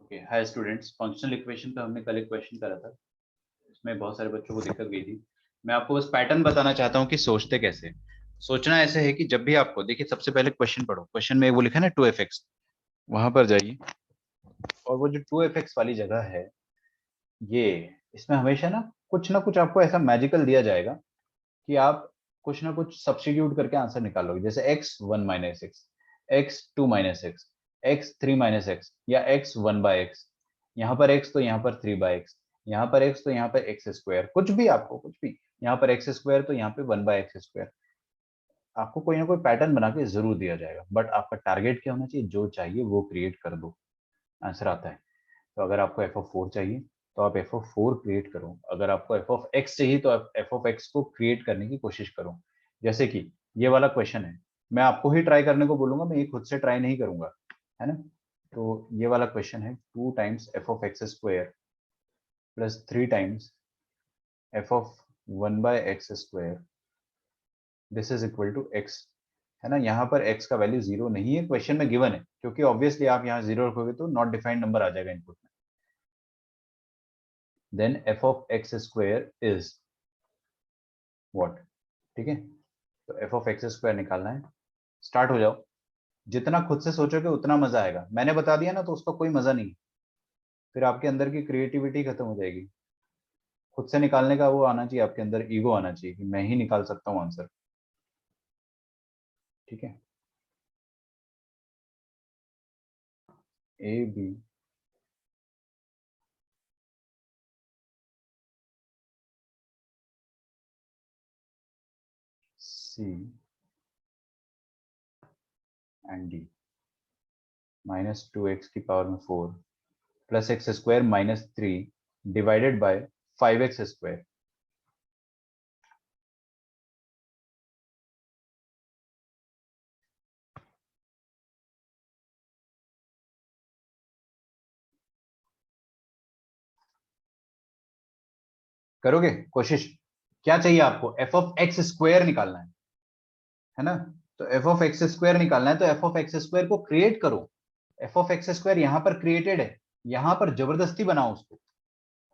Okay, hi students. Functional equation पे हमने कल एक क्वेश्चन करा था, इसमें बहुत सारे बच्चों को दिक्कत गई थी। मैं आपको बस पैटर्न बताना चाहता हूँ कि सोचते कैसे। सोचना ऐसे है कि जब भी आपको देखिए, सबसे पहले क्वेश्चन पढ़ो। क्वेश्चन में वो लिखा है ना 2f(x), वहां पर जाइए और वो जो 2f(x) वाली जगह है, ये इसमें हमेशा ना कुछ आपको ऐसा मैजिकल दिया जाएगा कि आप कुछ ना कुछ सब्स्टिट्यूट करके आंसर निकालोगे। जैसे x1 - x, x2 - x, x3 - x या x1/x। यहाँ पर x तो यहाँ पर 3/x, यहाँ पर x तो यहाँ पर x², कुछ भी आपको, कुछ भी। यहाँ पर x² तो यहाँ पे 1/x²। आपको कोई ना कोई पैटर्न बना के जरूर दिया जाएगा, बट आपका टारगेट क्या होना चाहिए? जो चाहिए वो क्रिएट कर दो, आंसर आता है। तो अगर आपको f(4) चाहिए तो आप f(4) क्रिएट करो। अगर आपको f(x) चाहिए तो आप f(x) को क्रिएट करने की कोशिश करो। जैसे कि ये वाला क्वेश्चन है, मैं आपको ही ट्राई करने को बोलूंगा, मैं ये खुद से ट्राई नहीं करूंगा, है ना। तो ये वाला क्वेश्चन है 2 times f(x² plus 3 times f(1/x²) this is equal to x, है ना। यहाँ पर x का वैल्यू 0 नहीं है, क्वेश्चन में गिवन है, क्योंकि ऑब्वियसली आप यहाँ 0 रखोगे तो नॉट डिफाइंड नंबर आ जाएगा इनपुट में। Then f(x²) is what? ठीक है, तो f(x²) निकालना है। स्टार्ट हो जाओ। जितना खुद से सोचोगे उतना मजा आएगा। मैंने बता दिया ना तो उसका कोई मजा नहीं, फिर आपके अंदर की क्रिएटिविटी खत्म हो जाएगी। खुद से निकालने का वो आना चाहिए, आपके अंदर ईगो आना चाहिए कि मैं ही निकाल सकता हूँ आंसर। ठीक है, AB C and D -2x की पावर में 4 plus x² -3 divided by 5x²। करोगे कोशिश? क्या चाहिए आपको? f(x²) निकालना है ना। तो f(x²) निकालना है तो f(x²) को क्रिएट करो। f(x²) यहाँ पर क्रिएटेड है, यहाँ पर जबरदस्ती बनाओ उसको।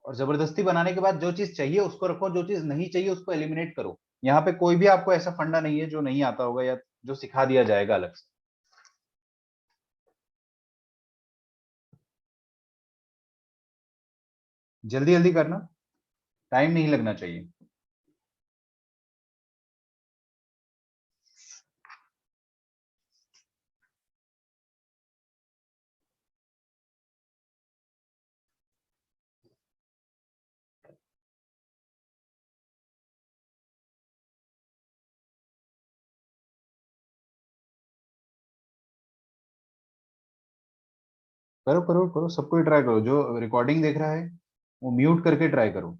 और जबरदस्ती बनाने के बाद जो चीज चाहिए उसको रखो, जो चीज नहीं चाहिए उसको एलिमिनेट करो। यहाँ पे कोई भी आपको ऐसा फंडा नहीं है जो नहीं आता होगा या जो सिखा दिया जाएगा अलग से। जल्दी जल्दी करना, टाइम नहीं लगना चाहिए। करो करो करो, सबको ट्राई करो। जो रिकॉर्डिंग देख रहा है वो म्यूट करके ट्राई करो।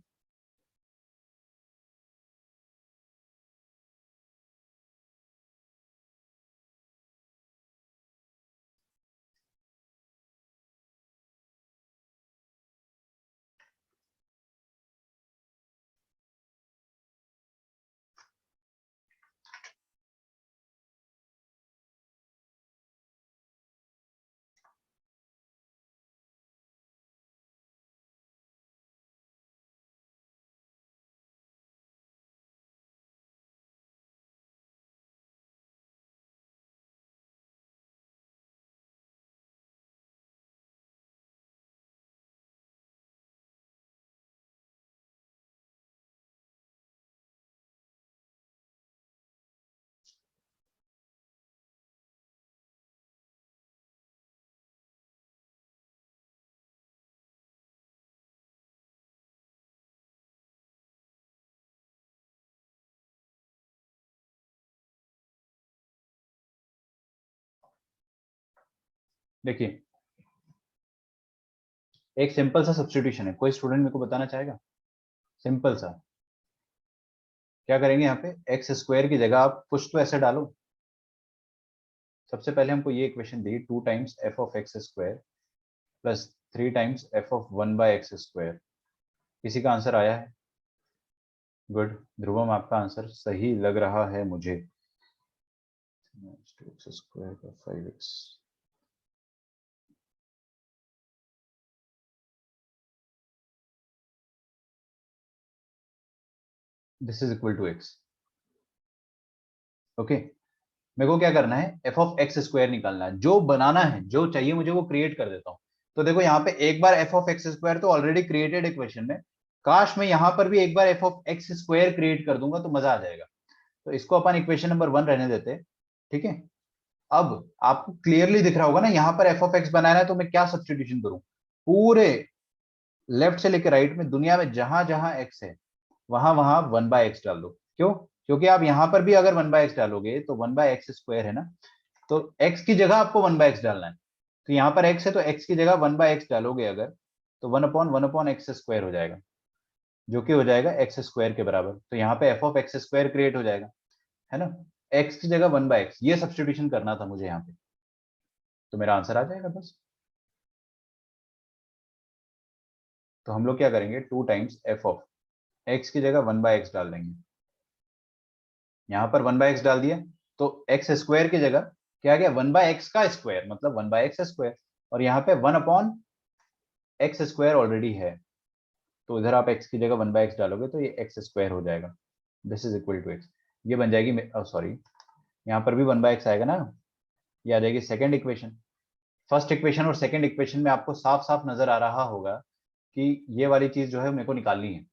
देखिए, एक सिंपल सा सब्स्टिट्यूशन है, कोई स्टूडेंट मेरे को बताना चाहेगा? सिंपल सा। क्या करेंगे यहाँ पे? x² की जगह आप कुछ तो ऐसे डालो। सबसे पहले हमको ये इक्वेशन दी 2 times f(x² plus 3 times f(1/x²). किसी का आंसर आया है? गुड, ध्रुवम आपका आंसर सही लग रहा है मुझे। x² का 5x this is equal to x. Okay, मेरे को क्या करना है, एफ ऑफ एक्स स्क्वायर निकालना है, जो बनाना है, जो चाहिए मुझे वो क्रिएट कर देता हूं। तो देखो यहाँ पे एक बार एफ ऑफ एक्स स्क्वायर तो ऑलरेडी क्रिएटेड इक्वेशन में, काश मैं यहाँ पर भी एक बार f of x square create कर दूंगा तो मजा आ जाएगा। तो इसको अपन इक्वेशन नंबर 1 रहने देते हैं, ठीक है। अब आपको क्लियरली दिख रहा होगा ना, यहाँ पर एफ ऑफ एक्स बनाना है तो मैं क्या सब्सटीट्यूशन करूं, पूरे लेफ्ट से लेकर राइट में दुनिया में जहां जहां एक्स है वहां वहां 1/x डाल दो। क्यों? क्योंकि आप यहां पर भी अगर 1/x डालोगे तो 1/x स्क्वायर है ना, तो x की जगह आपको 1/x डालना है। तो यहाँ पर x है तो x की जगह 1/x डालोगे अगर, तो 1/1 एक्स स्क्वायर हो जाएगा, जो कि हो जाएगा एक्स स्क्वायर के बराबर। तो यहाँ पे F of x square create हो जाएगा, है ना। x की जगह 1/x, ये सब्सटीट्यूशन करना था मुझे यहाँ पे, तो मेरा आंसर आ जाएगा बस। तो हम लोग क्या करेंगे, 2 टाइम्स एफ ऑफ एक्स की जगह 1/x डाल देंगे। यहाँ पर 1/x डाल दिया तो एक्स स्क्वायर की जगह क्या आ गया, 1/x का स्क्वायर, मतलब 1/x स्क्वायर। और यहाँ पे 1/x स्क्वायर ऑलरेडी है, तो इधर आप x की जगह 1/x डालोगे तो ये एक्स स्क्वायर हो जाएगा। This is equal to x, ये बन जाएगी, सॉरी यहाँ पर भी 1/x आएगा ना, ये आ जाएगी सेकेंड इक्वेशन। फर्स्ट इक्वेशन और सेकेंड इक्वेशन में आपको साफ साफ नजर आ रहा होगा कि ये वाली चीज जो है मेरे को निकालनी है।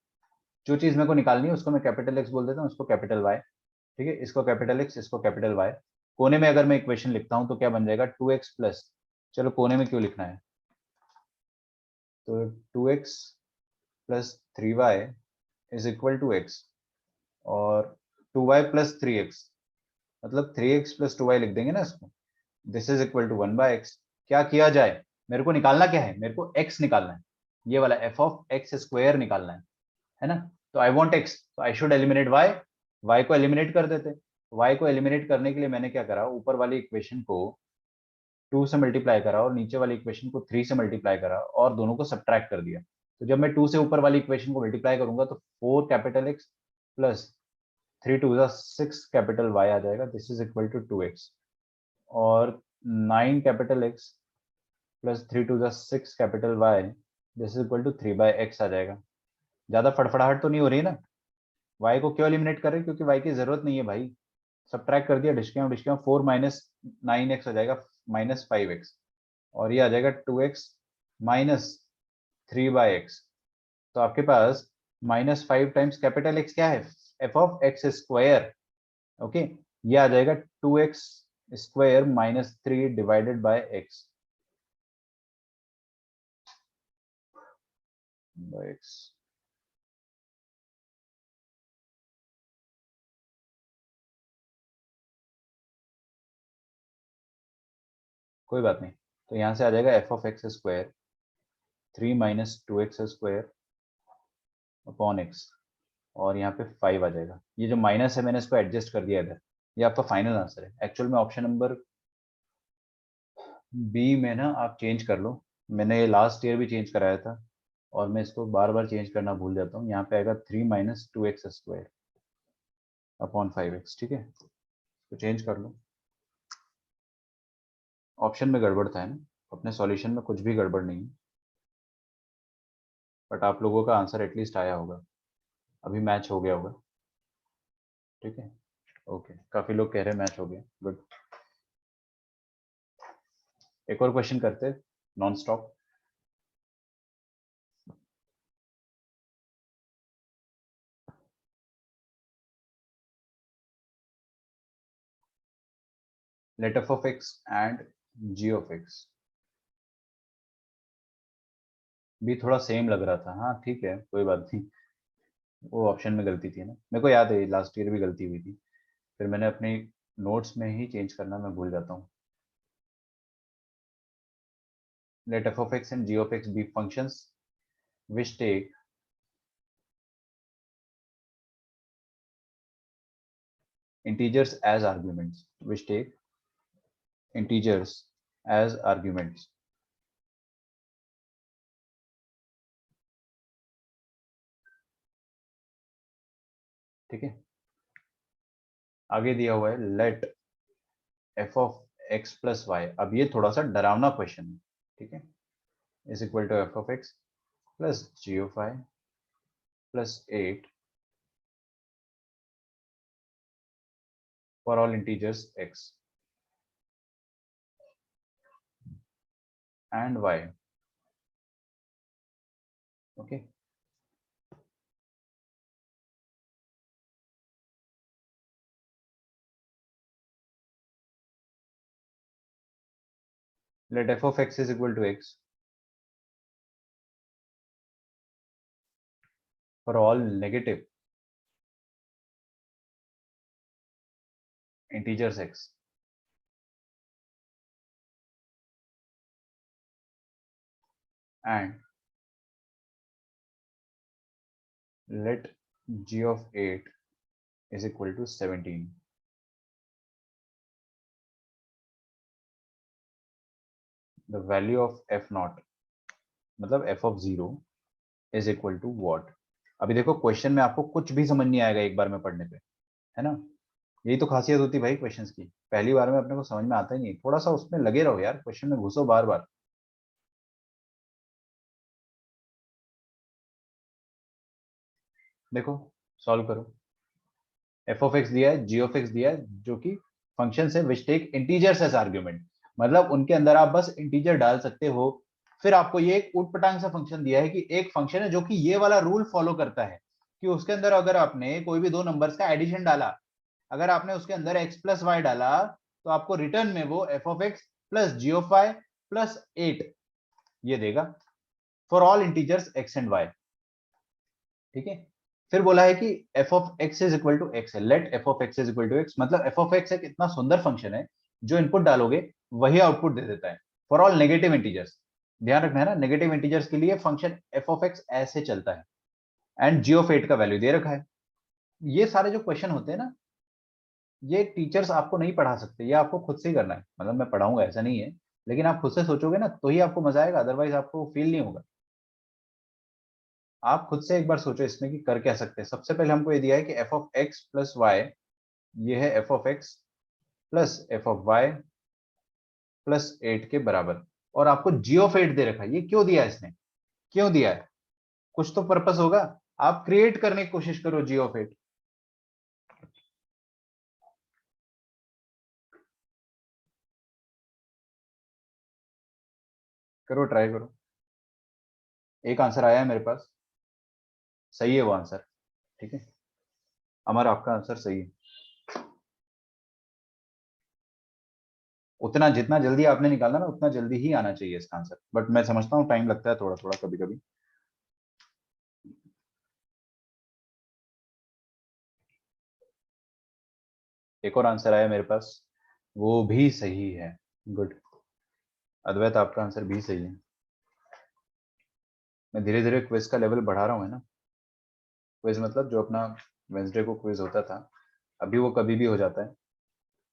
जो चीज मेरे को निकालनी है उसको मैं कैपिटल एक्स बोल देता हूँ, उसको कैपिटल वाई, ठीक है। इसको कैपिटल एक्स, इसको कैपिटल वाई। कोने में अगर मैं इक्वेशन लिखता हूं तो क्या बन जाएगा, 2x प्लस, चलो कोने में क्यों लिखना है, तो 2x plus 3y is equal to x, और 2y प्लस 3x, मतलब 3x प्लस 2y लिख देंगे ना इसको। This is equal to 1/x। क्या किया जाए, मेरे को निकालना क्या है, मेरे को x निकालना है, ये वाला एफ ऑफ एक्स स्क्वायर निकालना है ना। तो आई वॉन्ट x, तो I should eliminate y, y को एलिमिनेट कर देते। y को एलिमिनेट करने के लिए मैंने क्या करा, ऊपर वाली इक्वेशन को 2 से मल्टीप्लाई करा और नीचे वाली इक्वेशन को 3 से मल्टीप्लाई करा और दोनों को सब्ट्रैक्ट कर दिया। तो जब मैं 2 से ऊपर वाली इक्वेशन को मल्टीप्लाई करूंगा तो 4 capital x plus 3 2 6 capital y आ जाएगा, this is equal to 2x। और 9 capital x plus 3 2 6 capital y, this is equal to 3/x आ जाएगा। ज्यादा फड़फड़ाहट तो नहीं हो रही है ना। y को क्यों एलिमिनेट कर रहे हैं, क्योंकि y की जरूरत नहीं है भाई। सब्ट्रैक्ट कर दिया, डिस्काउंट डिस्काउंट, 4 माइनस 9x हो जाएगा -5x, और ये आ जाएगा 2x माइनस 3/x। तो आपके पास -5 टाइम्स कैपिटल एक्स क्या है, f of x square. Okay, ये आ जाएगा 2x square -3 divided by x। कोई बात नहीं, तो यहाँ से आ जाएगा f of x square 3 minus 2x square upon x, और यहाँ पे 5 आ जाएगा। ये जो माइनस है मैंने इसको एडजस्ट कर दिया इधर, ये आपका फाइनल आंसर है। एक्चुअल में ऑप्शन नंबर बी में ना आप चेंज कर लो, मैंने ये लास्ट ईयर भी चेंज कराया था और मैं इसको बार बार चेंज करना भूल जाता हूँ। यहाँ पे आएगा 3 minus 2x square upon 5x, ठीक है, तो चेंज कर लो। ऑप्शन में गड़बड़ था है ना, अपने सॉल्यूशन में कुछ भी गड़बड़ नहीं है, बट आप लोगों का आंसर एटलीस्ट आया होगा, अभी मैच हो गया होगा, ठीक है। ओके, काफी लोग कह रहे हैं मैच हो गया, गुड। एक और क्वेश्चन करते non stop. Let f of x and g of x भी थोड़ा सेम लग रहा था, हाँ ठीक है कोई बात नहीं। वो ऑप्शन में गलती थी ना, मेरे को याद है लास्ट ईयर भी गलती हुई थी, फिर मैंने अपने नोट्स में ही चेंज करना मैं भूल जाता हूँ। Let f of x and g of x be functions which take integers as arguments, which take integers as arguments। ठीक है, आगे दिया हुआ है let f of x plus y. अब ये थोड़ा सा डरावना क्वेश्चन है, ठीक है, is equal to f of x plus g of I plus 8 for all integers x and y. Okay. Let f of x is equal to x for all negative integers x and let g of 8 is equal to 17. The value of f naught मतलब f of 0 is equal to what? अभी देखो question में आपको कुछ भी समझ नहीं आएगा एक बार में पढ़ने पे, है ना? यही तो खासियत होती है भाई क्वेश्चंस की, पहली बार में अपने को समझ में आता ही नहीं, थोड़ा सा उसमें लगे रहो यार, क्वेश्चन में घुसो बार बार। देखो सॉल्व करो, एफ ऑफ एक्स दिया है, जी ऑफ एक्स दिया है, जो कि फंक्शन है which take integers as argument, मतलब उनके अंदर आप बस इंटीजर डाल सकते हो। फिर आपको ये एक ऊट पटांग सा फंक्शन दिया है कि एक फंक्शन है जो कि ये वाला रूल फॉलो करता है कि उसके अंदर अगर आपने कोई भी दो नंबर्स का एडिशन डाला, अगर आपने उसके अंदर x प्लस वाई डाला, तो आपको रिटर्न में वो f of x plus g of y plus 8 ये देगा for all integers x and y। ठीक है, फिर बोला है कि f of x is equal to x है, let f of x is equal to x, मतलब एफ ऑफ एक्स एक इतना सुंदर फंक्शन है जो इनपुट डालोगे वही आउटपुट दे देता है फॉर ऑल नेगेटिव इंटीजर्स। ध्यान रखना है ना, नेगेटिव इंटीजर्स के लिए फंक्शन एफ ऑफ एक्स ऐसे चलता है एंड जी ऑफ 8 का वैल्यू दे रखा है। ये सारे जो क्वेश्चन होते हैं ना, ये टीचर्स आपको नहीं पढ़ा सकते, ये आपको खुद से ही करना है, मतलब मैं पढ़ाऊंगा ऐसा नहीं है, लेकिन आप खुद से सोचोगे ना तो ही आपको मजा आएगा, अदरवाइज आपको फील नहीं होगा। आप खुद से एक बार सोचो इसमें कि कर क्या सकते हैं। सबसे पहले हमको ये दिया है कि f of x plus y, ये है f of x plus f of y plus 8 के बराबर, और आपको जी ऑफ 8 दे रखा है। ये क्यों दिया है इसने, क्यों दिया है? कुछ तो पर्पस होगा, आप क्रिएट करने की कोशिश करो जी ऑफ 8। करो, ट्राई करो। एक आंसर आया है मेरे पास, सही है वो आंसर। ठीक है, हमारा आपका आंसर सही है। उतना जितना जल्दी आपने निकाला ना उतना जल्दी ही आना चाहिए इसका आंसर, बट मैं समझता हूँ टाइम लगता है थोड़ा थोड़ा कभी कभी। एक और आंसर आया मेरे पास, वो भी सही है। गुड, अद्वैत आपका आंसर भी सही है। मैं धीरे धीरे क्विज का लेवल बढ़ा रहा हूँ, है ना? क्विज मतलब जो अपना वेंसडे को क्विज होता था, अभी वो कभी भी हो जाता है।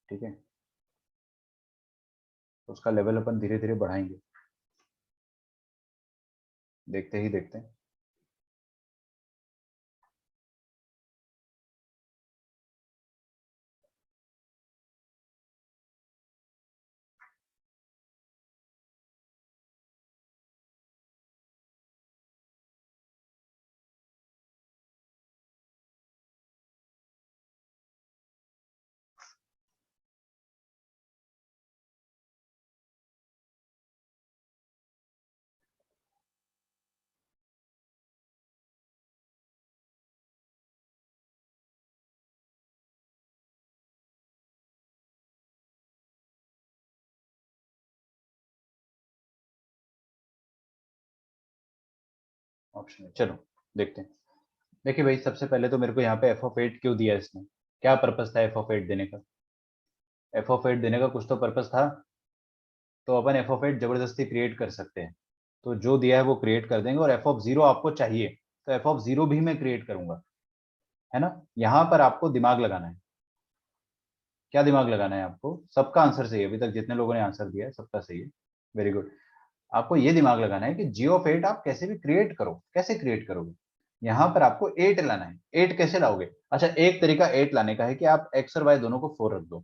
ठीक है, तो उसका लेवल अपन धीरे धीरे बढ़ाएंगे, देखते ही देखते हैं। ऑप्शन चलो देखते हैं। देखिए भाई, सबसे पहले तो मेरे को यहाँ पे एफ ऑफ 8 क्यों दिया इसने, क्या पर्पस था एफ ऑफ 8 देने का? एफ ऑफ 8 देने का कुछ तो पर्पस था, तो अपन एफ ऑफ 8 जबरदस्ती क्रिएट कर सकते हैं, तो जो दिया है वो क्रिएट कर देंगे। और एफ ऑफ 0 आपको चाहिए, तो एफ ऑफ 0 भी मैं क्रिएट करूंगा, है ना? यहाँ पर आपको दिमाग लगाना है। क्या दिमाग लगाना है आपको? सबका आंसर सही है, अभी तक जितने लोगों ने आंसर दिया है सबका सही है, वेरी गुड। आपको ये दिमाग लगाना है कि जी ऑफ 8 आप कैसे भी क्रिएट करो, कैसे क्रिएट करोगे? यहाँ पर आपको 8 लाना है। 8 कैसे लाओगे? अच्छा, एक तरीका 8 लाने का है कि आप एक्स और वाई दोनों को 4 रख दो,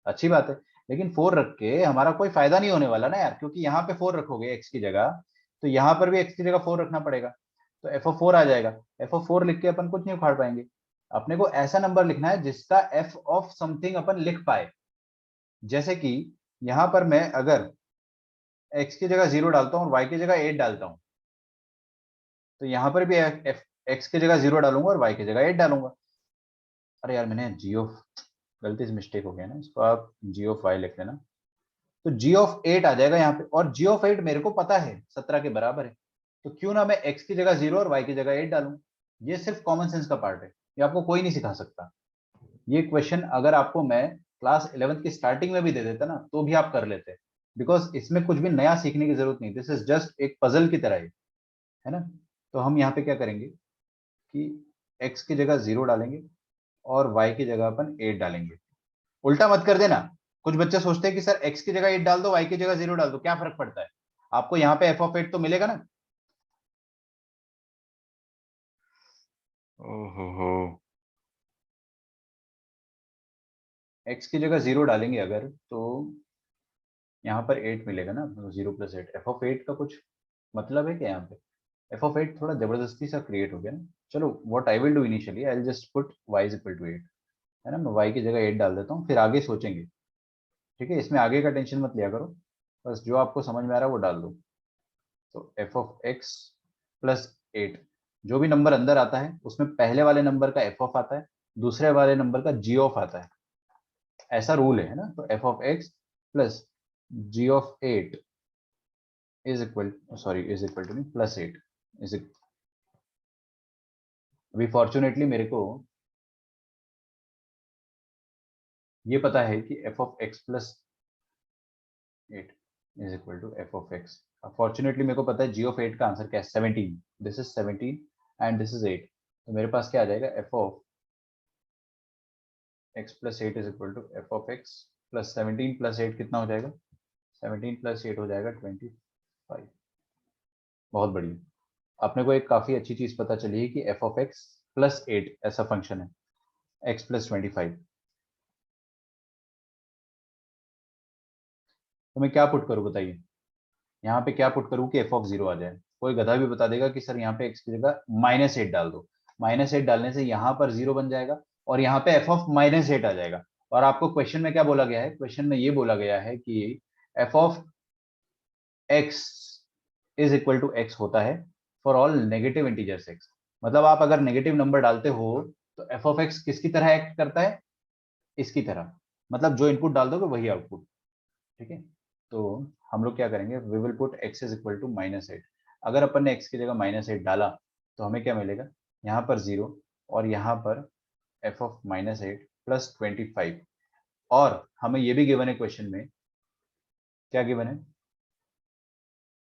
अच्छी बात है, लेकिन 4 रख के हमारा कोई फायदा नहीं होने वाला ना यार, क्योंकि यहाँ पे 4 रखोगे एक्स की जगह, तो यहाँ पर भी एक्स की जगह 4 रखना पड़ेगा, तो एफ ऑफ 4 आ जाएगा। एफ ऑफ 4 लिख के अपन कुछ नहीं उखाड़ पाएंगे, अपने को ऐसा नंबर लिखना है जिसका एफ ऑफ समथिंग अपन लिख पाए। जैसे कि यहां पर मैं अगर x की जगह 0 डालता हूँ और y की जगह 8 डालता हूँ, तो यहां पर भी x की जगह 0 डालूंगा और y की जगह 8 डालूंगा। अरे यार मैंने जी ऑफ, गलती से मिस्टेक हो गया ना, इसको आप जी ऑफ वाई लिख लेना। तो जी ऑफ 8 आ जाएगा यहाँ पे, और जी ऑफ 8 मेरे को पता है 17 के बराबर है, तो क्यों ना मैं x की जगह 0 और y की जगह 8 डालूं। ये सिर्फ कॉमन सेंस का पार्ट है, ये आपको कोई नहीं सिखा सकता। ये क्वेश्चन अगर आपको मैं क्लास 11th की स्टार्टिंग में भी दे देता ना तो भी आप कर लेते, बिकॉज इसमें कुछ भी नया सीखने की जरूरत नहीं, दिस इज जस्ट एक पजल की तरह है ना। तो हम यहाँ पे क्या करेंगे कि x की जगह 0 डालेंगे और y की जगह अपन 8 डालेंगे। उल्टा मत कर देना। कुछ बच्चे सोचते हैं कि सर x की जगह 8 डाल दो, y की जगह 0 डाल दो, क्या फर्क पड़ता है। आपको यहाँ पे एफ ऑफ 8 तो मिलेगा ना। ओहो, x की जगह 0 डालेंगे अगर तो यहाँ पर 8 मिलेगा ना, 0 प्लस 8, एफ ऑफ 8 का कुछ मतलब है क्या यहाँ पे। एफ ऑफ 8 थोड़ा जबरदस्ती सा क्रिएट हो गया ना। चलो what I will do initially, I will just put y is equal to 8, है ना। मैं y की जगह 8 डाल देता हूँ, फिर आगे सोचेंगे। ठीक है, इसमें आगे का टेंशन मत लिया करो, बस जो आपको समझ में आ रहा है वो डाल दो। तो एफ ऑफ एक्स प्लस 8, जो भी नंबर अंदर आता है उसमें पहले वाले नंबर का एफ ऑफ आता है, दूसरे वाले नंबर का जी ऑफ आता है, ऐसा रूल है ना। तो f of x plus g of 8 is equal, sorry is equal to नहीं, प्लस 8 इज। अभी फॉर्चुनेटली मेरे को ये पता है कि f of x plus 8 is equal to f of x. Fortunately मेरे को पता है जी ऑफ 8 का आंसर क्या है, 17। This is 17 and this is 8, तो मेरे पास क्या आ जाएगा, f of x plus 8 is equal to f of x plus 17 plus 8 कितना हो जाएगा, 17 प्लस 8 हो जाएगा 25। बहुत बढ़िया, अपने को एक काफी अच्छी चीज पता चली है कि एफ ऑफ एक्स प्लस 8 ऐसा फंक्शन है, एक्स प्लस 25। तो मैं क्या पुट करूँ बताइए, यहाँ पे क्या पुट करूँ कि एफ ऑफ 0 आ जाए। कोई गधा भी बता देगा कि सर यहाँ पे एक्स की जगह -8 डाल दो। -8 डालने से यहाँ पर 0 बन जाएगा और यहाँ पे एफ ऑफ -8 आ जाएगा। और आपको क्वेश्चन में क्या बोला गया है, क्वेश्चन में ये बोला गया है कि f of x is equal to x होता है for all negative integers x. मतलब आप अगर नेगेटिव नंबर डालते हो तो एफ ऑफ एक्स किसकी तरह एक्ट करता है, इसकी तरह। मतलब जो इनपुट डाल दोगे वही आउटपुट। ठीक है, तो हम लोग क्या करेंगे, we will put x is equal to -8। अगर अपन ने x की जगह -8 डाला तो हमें क्या मिलेगा, यहाँ पर 0 और यहाँ पर f ऑफ -8 प्लस 25। और हमें ये भी गिवन है क्वेश्चन में, क्या गिवन है,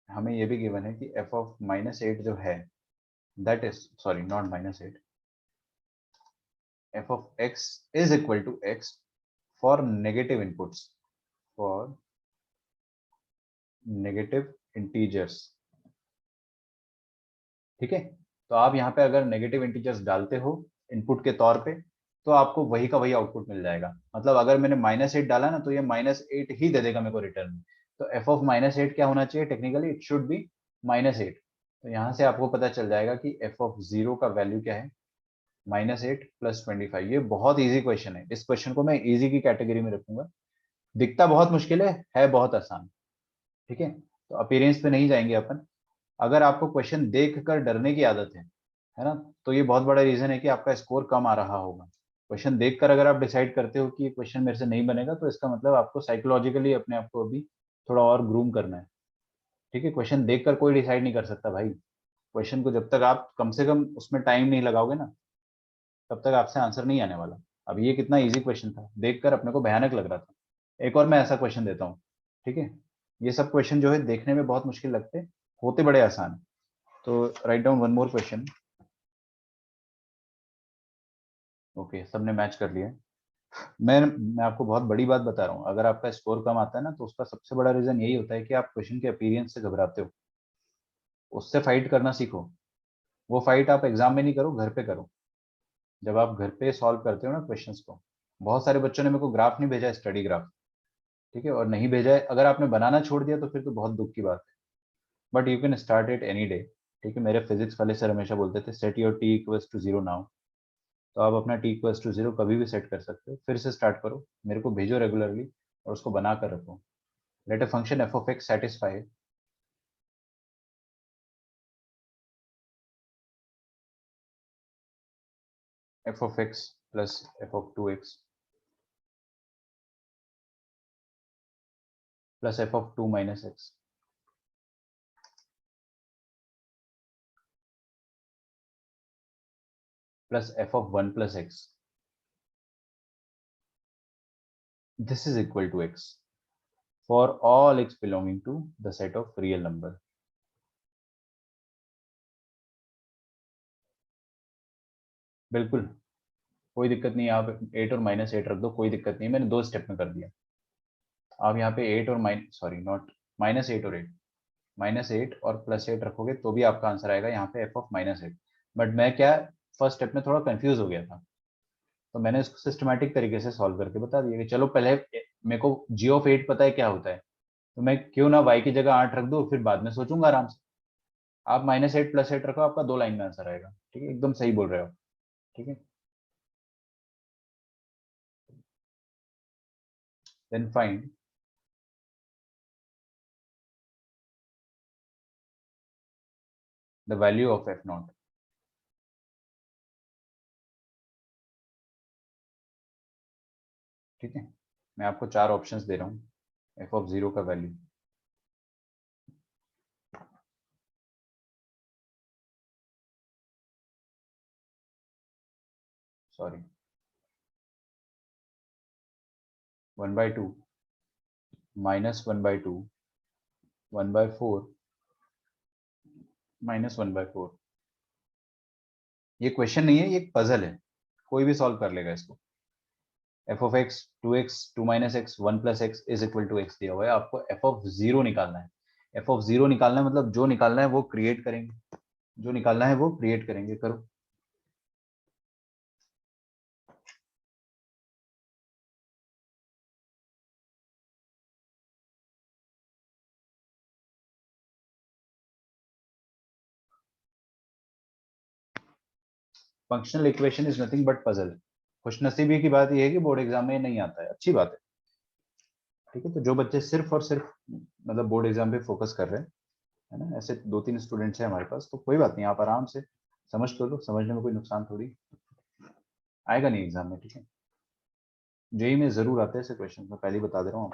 हमें ये भी गिवन है कि f ऑफ -8 जो है that is, sorry not -8, f of x is equal to x for negative inputs, for negative integers. ठीक है, तो आप यहाँ पे अगर नेगेटिव इंटीजर्स डालते हो इनपुट के तौर पे तो आपको वही का वही आउटपुट मिल जाएगा। मतलब अगर मैंने -8 डाला ना तो ये -8 ही दे देगा मेरे को रिटर्न में। तो एफ ऑफ -8 क्या होना चाहिए, टेक्निकली इट शुड बी -8। तो यहाँ से आपको पता चल जाएगा कि एफ ऑफ 0 का वैल्यू क्या है, -8 प्लस 25। ये बहुत ईजी क्वेश्चन है, इस क्वेश्चन को मैं ईजी की कैटेगरी में रखूंगा। दिखता बहुत मुश्किल है बहुत आसान। ठीक है, तो अपीयरेंस पे नहीं जाएंगे अपन। अगर आपको क्वेश्चन देख कर डरने की आदत है ना, तो ये बहुत बड़ा रीजन है कि आपका स्कोर कम आ रहा होगा। क्वेश्चन देखकर अगर आप डिसाइड करते हो कि ये क्वेश्चन मेरे से नहीं बनेगा तो इसका मतलब आपको साइकोलॉजिकली अपने आप को अभी थोड़ा और ग्रूम करना है। ठीक है, क्वेश्चन देखकर कोई डिसाइड नहीं कर सकता भाई। क्वेश्चन को जब तक आप कम से कम उसमें टाइम नहीं लगाओगे ना तब तक आपसे आंसर नहीं आने वाला। अब ये कितना इजी क्वेश्चन था, देखकर अपने को भयानक लग रहा था। एक और मैं ऐसा क्वेश्चन देता हूँ। ठीक है, ये सब क्वेश्चन जो है देखने में बहुत मुश्किल लगते, होते बड़े आसान। तो write down one more question. Okay, सबने मैच कर लिया। मैं आपको बहुत बड़ी बात बता रहा हूँ, अगर आपका स्कोर कम आता है ना तो उसका सबसे बड़ा रीजन यही होता है कि आप क्वेश्चन के अपीयरेंस से घबराते हो। उससे फाइट करना सीखो। वो फाइट आप एग्जाम में नहीं करो, घर पे करो। जब आप घर पे सॉल्व करते हो ना क्वेश्चंस को, बहुत सारे बच्चों ने मेरे को ग्राफ नहीं भेजा है, स्टडी ग्राफ। ठीक है, और नहीं भेजा है, अगर आपने बनाना छोड़ दिया तो फिर तो बहुत दुख की बात है। But you can start it any day. ठीक है, मेरे फिजिक्स वाले सर हमेशा बोलते थे set your t equals to 0 now. तो आप अपना t इक्वल्स टू 0 कभी भी सेट कर सकते हो। फिर से स्टार्ट करो, मेरे को भेजो रेगुलरली और उसको बना कर रखो। Let a function f of x satisfy f of x plus f of 2x plus f of 2 minus x plus f of 1 plus x. This is equal to x for all x belonging to the set of real number. बिल्कुल कोई दिक्कत नहीं, आप 8 और -8 रख दो, कोई दिक्कत नहीं, मैंने 2 स्टेप में कर दिया। आप यहाँ पे 8 और -8 और 8 -8 और +8 रखोगे तो भी आपका आंसर आएगा यहाँ पे f of -8। बट मैं क्या, फर्स्ट स्टेप में थोड़ा कंफ्यूज हो गया था, तो मैंने इसको सिस्टमैटिक तरीके से सॉल्व करके बता दिया कि चलो पहले मेरे को g ऑफ 8 पता है क्या होता है, तो मैं क्यों ना y की जगह 8 रख दूं, फिर बाद में सोचूंगा आराम से। आप -8 +8 रखो, आपका 2 लाइन में आंसर आएगा। ठीक है, एकदम सही बोल रहे हो। ठीक है, then find the value of f0। ठीक है, मैं आपको 4 ऑप्शंस दे रहा हूँ f of 0 का वैल्यू। सॉरी, 1/2 -1/2 1/4 -1/4। ये क्वेश्चन नहीं है, ये एक पजल है, कोई भी सॉल्व कर लेगा इसको। f of x 2x 2 minus x 1 plus x is equal to x दिया हुआ है, आपको f of 0 निकालना है। f of 0 निकालना है मतलब जो निकालना है वो क्रिएट करेंगे, जो निकालना है वो क्रिएट करेंगे। करो। Functional equation is nothing but puzzle. खुशनसीबी की बात यह है कि बोर्ड एग्जाम में नहीं आता है, अच्छी बात है। ठीक है, तो जो बच्चे सिर्फ और सिर्फ मतलब बोर्ड एग्जाम पे फोकस कर रहे हैं, है ना, ऐसे 2-3 स्टूडेंट्स हैं हमारे पास, तो कोई बात नहीं, आप आराम से समझ तो लो, समझने में कोई नुकसान थोड़ी, आएगा नहीं एग्जाम में। ठीक है, जेई में जरूर आते हैं ऐसे क्वेश्चन, मैं पहले ही बता दे रहा हूँ।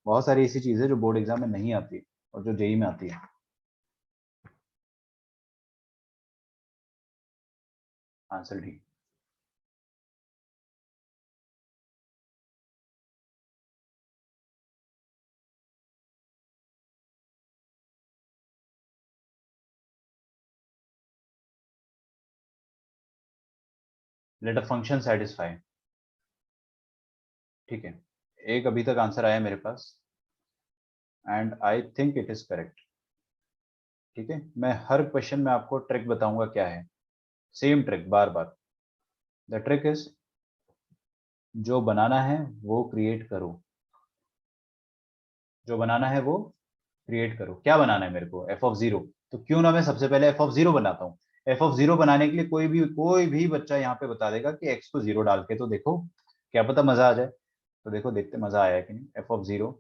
बहुत सारी ऐसी चीजें जो बोर्ड एग्जाम में नहीं आती और जो जेई में आती है। Answer D. Let a function satisfy. ठीक है, एक अभी तक आंसर आया मेरे पास and I think it is correct. ठीक है, मैं हर क्वेश्चन में आपको ट्रिक बताऊंगा क्या है, same trick bar bar. The trick is, जो बनाना है वो क्रिएट करो, जो बनाना है वो क्रिएट करो। क्या बनाना है मेरे को, एफ ऑफ 0, तो क्यों ना मैं सबसे पहले एफ ऑफ 0 बनाता हूँ। एफ ऑफ 0 बनाने के लिए कोई भी बच्चा यहाँ पे बता देगा कि एक्स को 0 डाल के तो देखो, क्या पता मजा आ जाए। तो देखो, देखते मजा आया कि नहीं। एफ ऑफ 0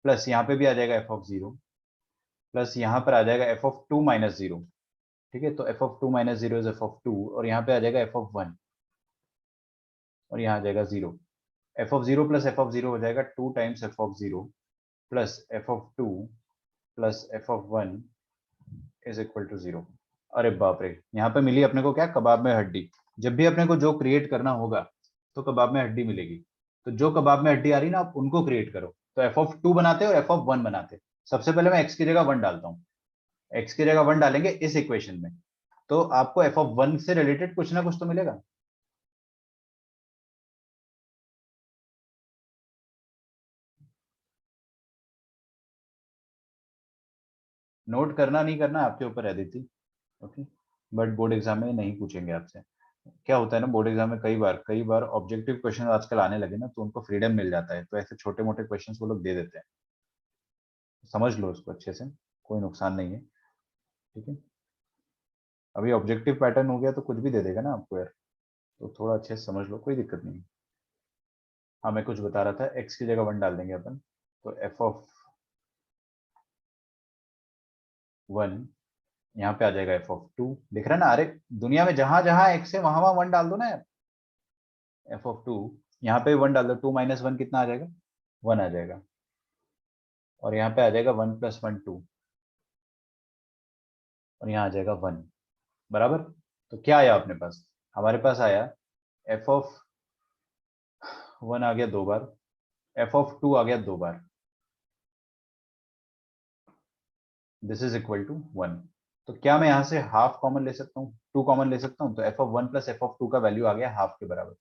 प्लस यहाँ पे भी आ जाएगा एफ ऑफ 0 प्लस यहाँ पर आ जाएगा एफ ऑफ 2 माइनस 0। ठीक है, तो f of 2 minus 0 is F of 2, और यहाँ पे आ जाएगा एफ ऑफ 1 और यहाँ आ जाएगा 0। F of 0 plus f of 0 हो जाएगा 2 times f of 0 plus f of 2 plus f of 1 is equal to 0। अरे बाप रे, यहाँ पे मिली अपने को क्या, कबाब में हड्डी। जब भी अपने को जो क्रिएट करना होगा तो कबाब में हड्डी मिलेगी, तो जो कबाब में हड्डी आ रही ना, आप उनको क्रिएट करो। तो एफ ऑफ 2 बनाते हो, एफ ऑफ 1 बनाते। सबसे पहले मैं एक्स की जगह 1 डालता हूँ, एक्स की जगह 1 डालेंगे इस इक्वेशन में, तो आपको एफ ऑफ 1 से रिलेटेड कुछ ना कुछ तो मिलेगा। नोट करना नहीं करना आपके ऊपर है दीदी। ओके, बट बोर्ड एग्जाम में नहीं पूछेंगे आपसे। क्या होता है ना, बोर्ड एग्जाम में कई बार ऑब्जेक्टिव क्वेश्चन आजकल आने लगे ना, तो उनको फ्रीडम मिल जाता है, तो ऐसे छोटे मोटे क्वेश्चंस वो लोग दे देते हैं। समझ लो उसको अच्छे से, कोई नुकसान नहीं है। ठीक है, अभी ऑब्जेक्टिव पैटर्न हो गया तो कुछ भी दे देगा ना आपको यार। तो थोड़ा अच्छे से समझ लो, कोई दिक्कत नहीं। हाँ, मैं कुछ बता रहा था, x की जगह 1 डाल देंगे अपन, तो f(1) यहाँ पे आ जाएगा f(2). दिख रहा है ना? अरे दुनिया में जहां जहां x है वहां वहां 1 डाल दो ना यार। f(2) यहाँ पे 1 डाल दो, 2 - 1 कितना आ जाएगा? 1 आ जाएगा। और यहाँ पे आ जाएगा 1 + 1 2, और यहाँ आ जाएगा 1। बराबर। तो क्या आया अपने पास? हमारे पास आया f(1) आ गया 2 बार, f(2) आ गया 2 बार। This is equal to 1। तो क्या मैं यहाँ से हाफ कॉमन ले सकता हूँ, 2 कॉमन ले सकता हूँ? तो f(1) + f(2) का वैल्यू आ गया हाफ के बराबर।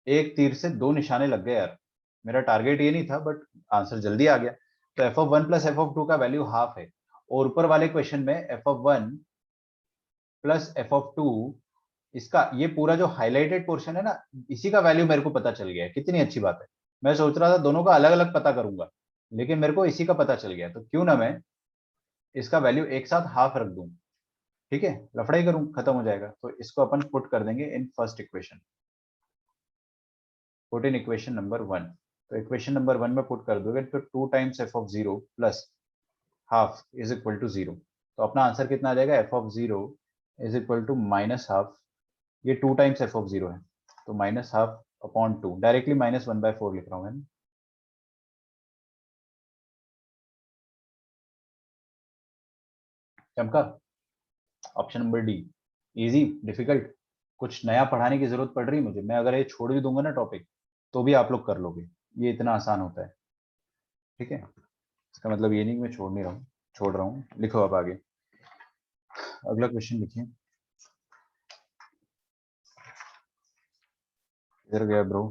एक तीर से दो निशाने लग गए यार। मेरा टारगेट ये नहीं था, बट आंसर जल्दी आ गया। तो f(1) + f(2) का वैल्यू हाफ है, और ऊपर वाले क्वेश्चन में f(1) + f(2), इसका ये पूरा जो हाईलाइटेड पोर्शन है ना, इसी का वैल्यू मेरे को पता चल गया है। कितनी अच्छी बात है। मैं सोच रहा था दोनों का अलग अलग पता करूंगा, लेकिन मेरे को इसी का पता चल गया। तो क्यों ना मैं इसका वैल्यू एक साथ हाफ रख दूं। ठीक है, लफड़ा ही करूं, खत्म हो जाएगा। तो इसको अपन पुट कर देंगे in first equation, put in equation number 1। तो इक्वेशन नंबर 1 में पुट कर दोगे तो 2 times f(0) + half is equal to 0। तो अपना आंसर कितना आ जाएगा? f(0) is equal to -half. ये 2 टाइम्स f(0) है, तो -हाफ/2, डायरेक्टली -1/4 लिख रहा हूँ मैं। चमका? Option number D. Easy difficult? कुछ नया पढ़ाने की जरूरत पड़ रही है मुझे? मैं अगर ये छोड़ भी दूंगा ना टॉपिक, तो भी आप लोग कर लोगे। ये इतना आसान होता है। ठीक है, इसका मतलब ये नहीं कि मैं छोड़ नहीं रहा हूँ, छोड़ रहा हूँ। लिखो आप आगे, अगला क्वेश्चन लिखिए। इधर गया ब्रो।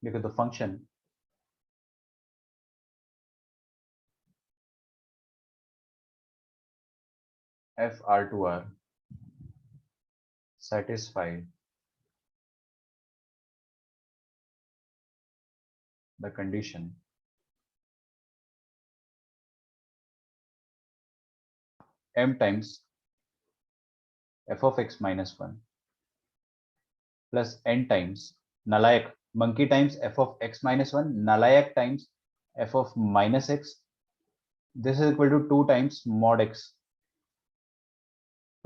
लिखो the function f(r)(2)r satisfy the condition m times f(x-1) plus n times नालायक monkey times f(x-1) नालायक times f(-x). this is equal to 2 times mod x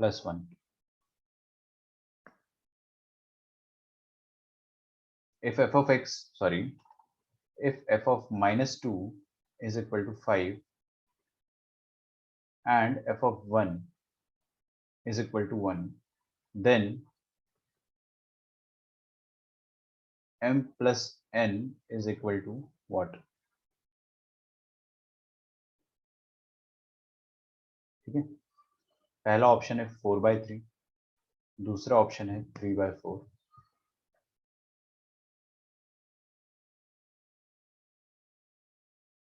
plus 1. if f(-2) is equal to 5 and f(1) is equal to 1, then m plus n is equal to what? ठीक है, पहला option है 4/3, दूसरा option है 3/4।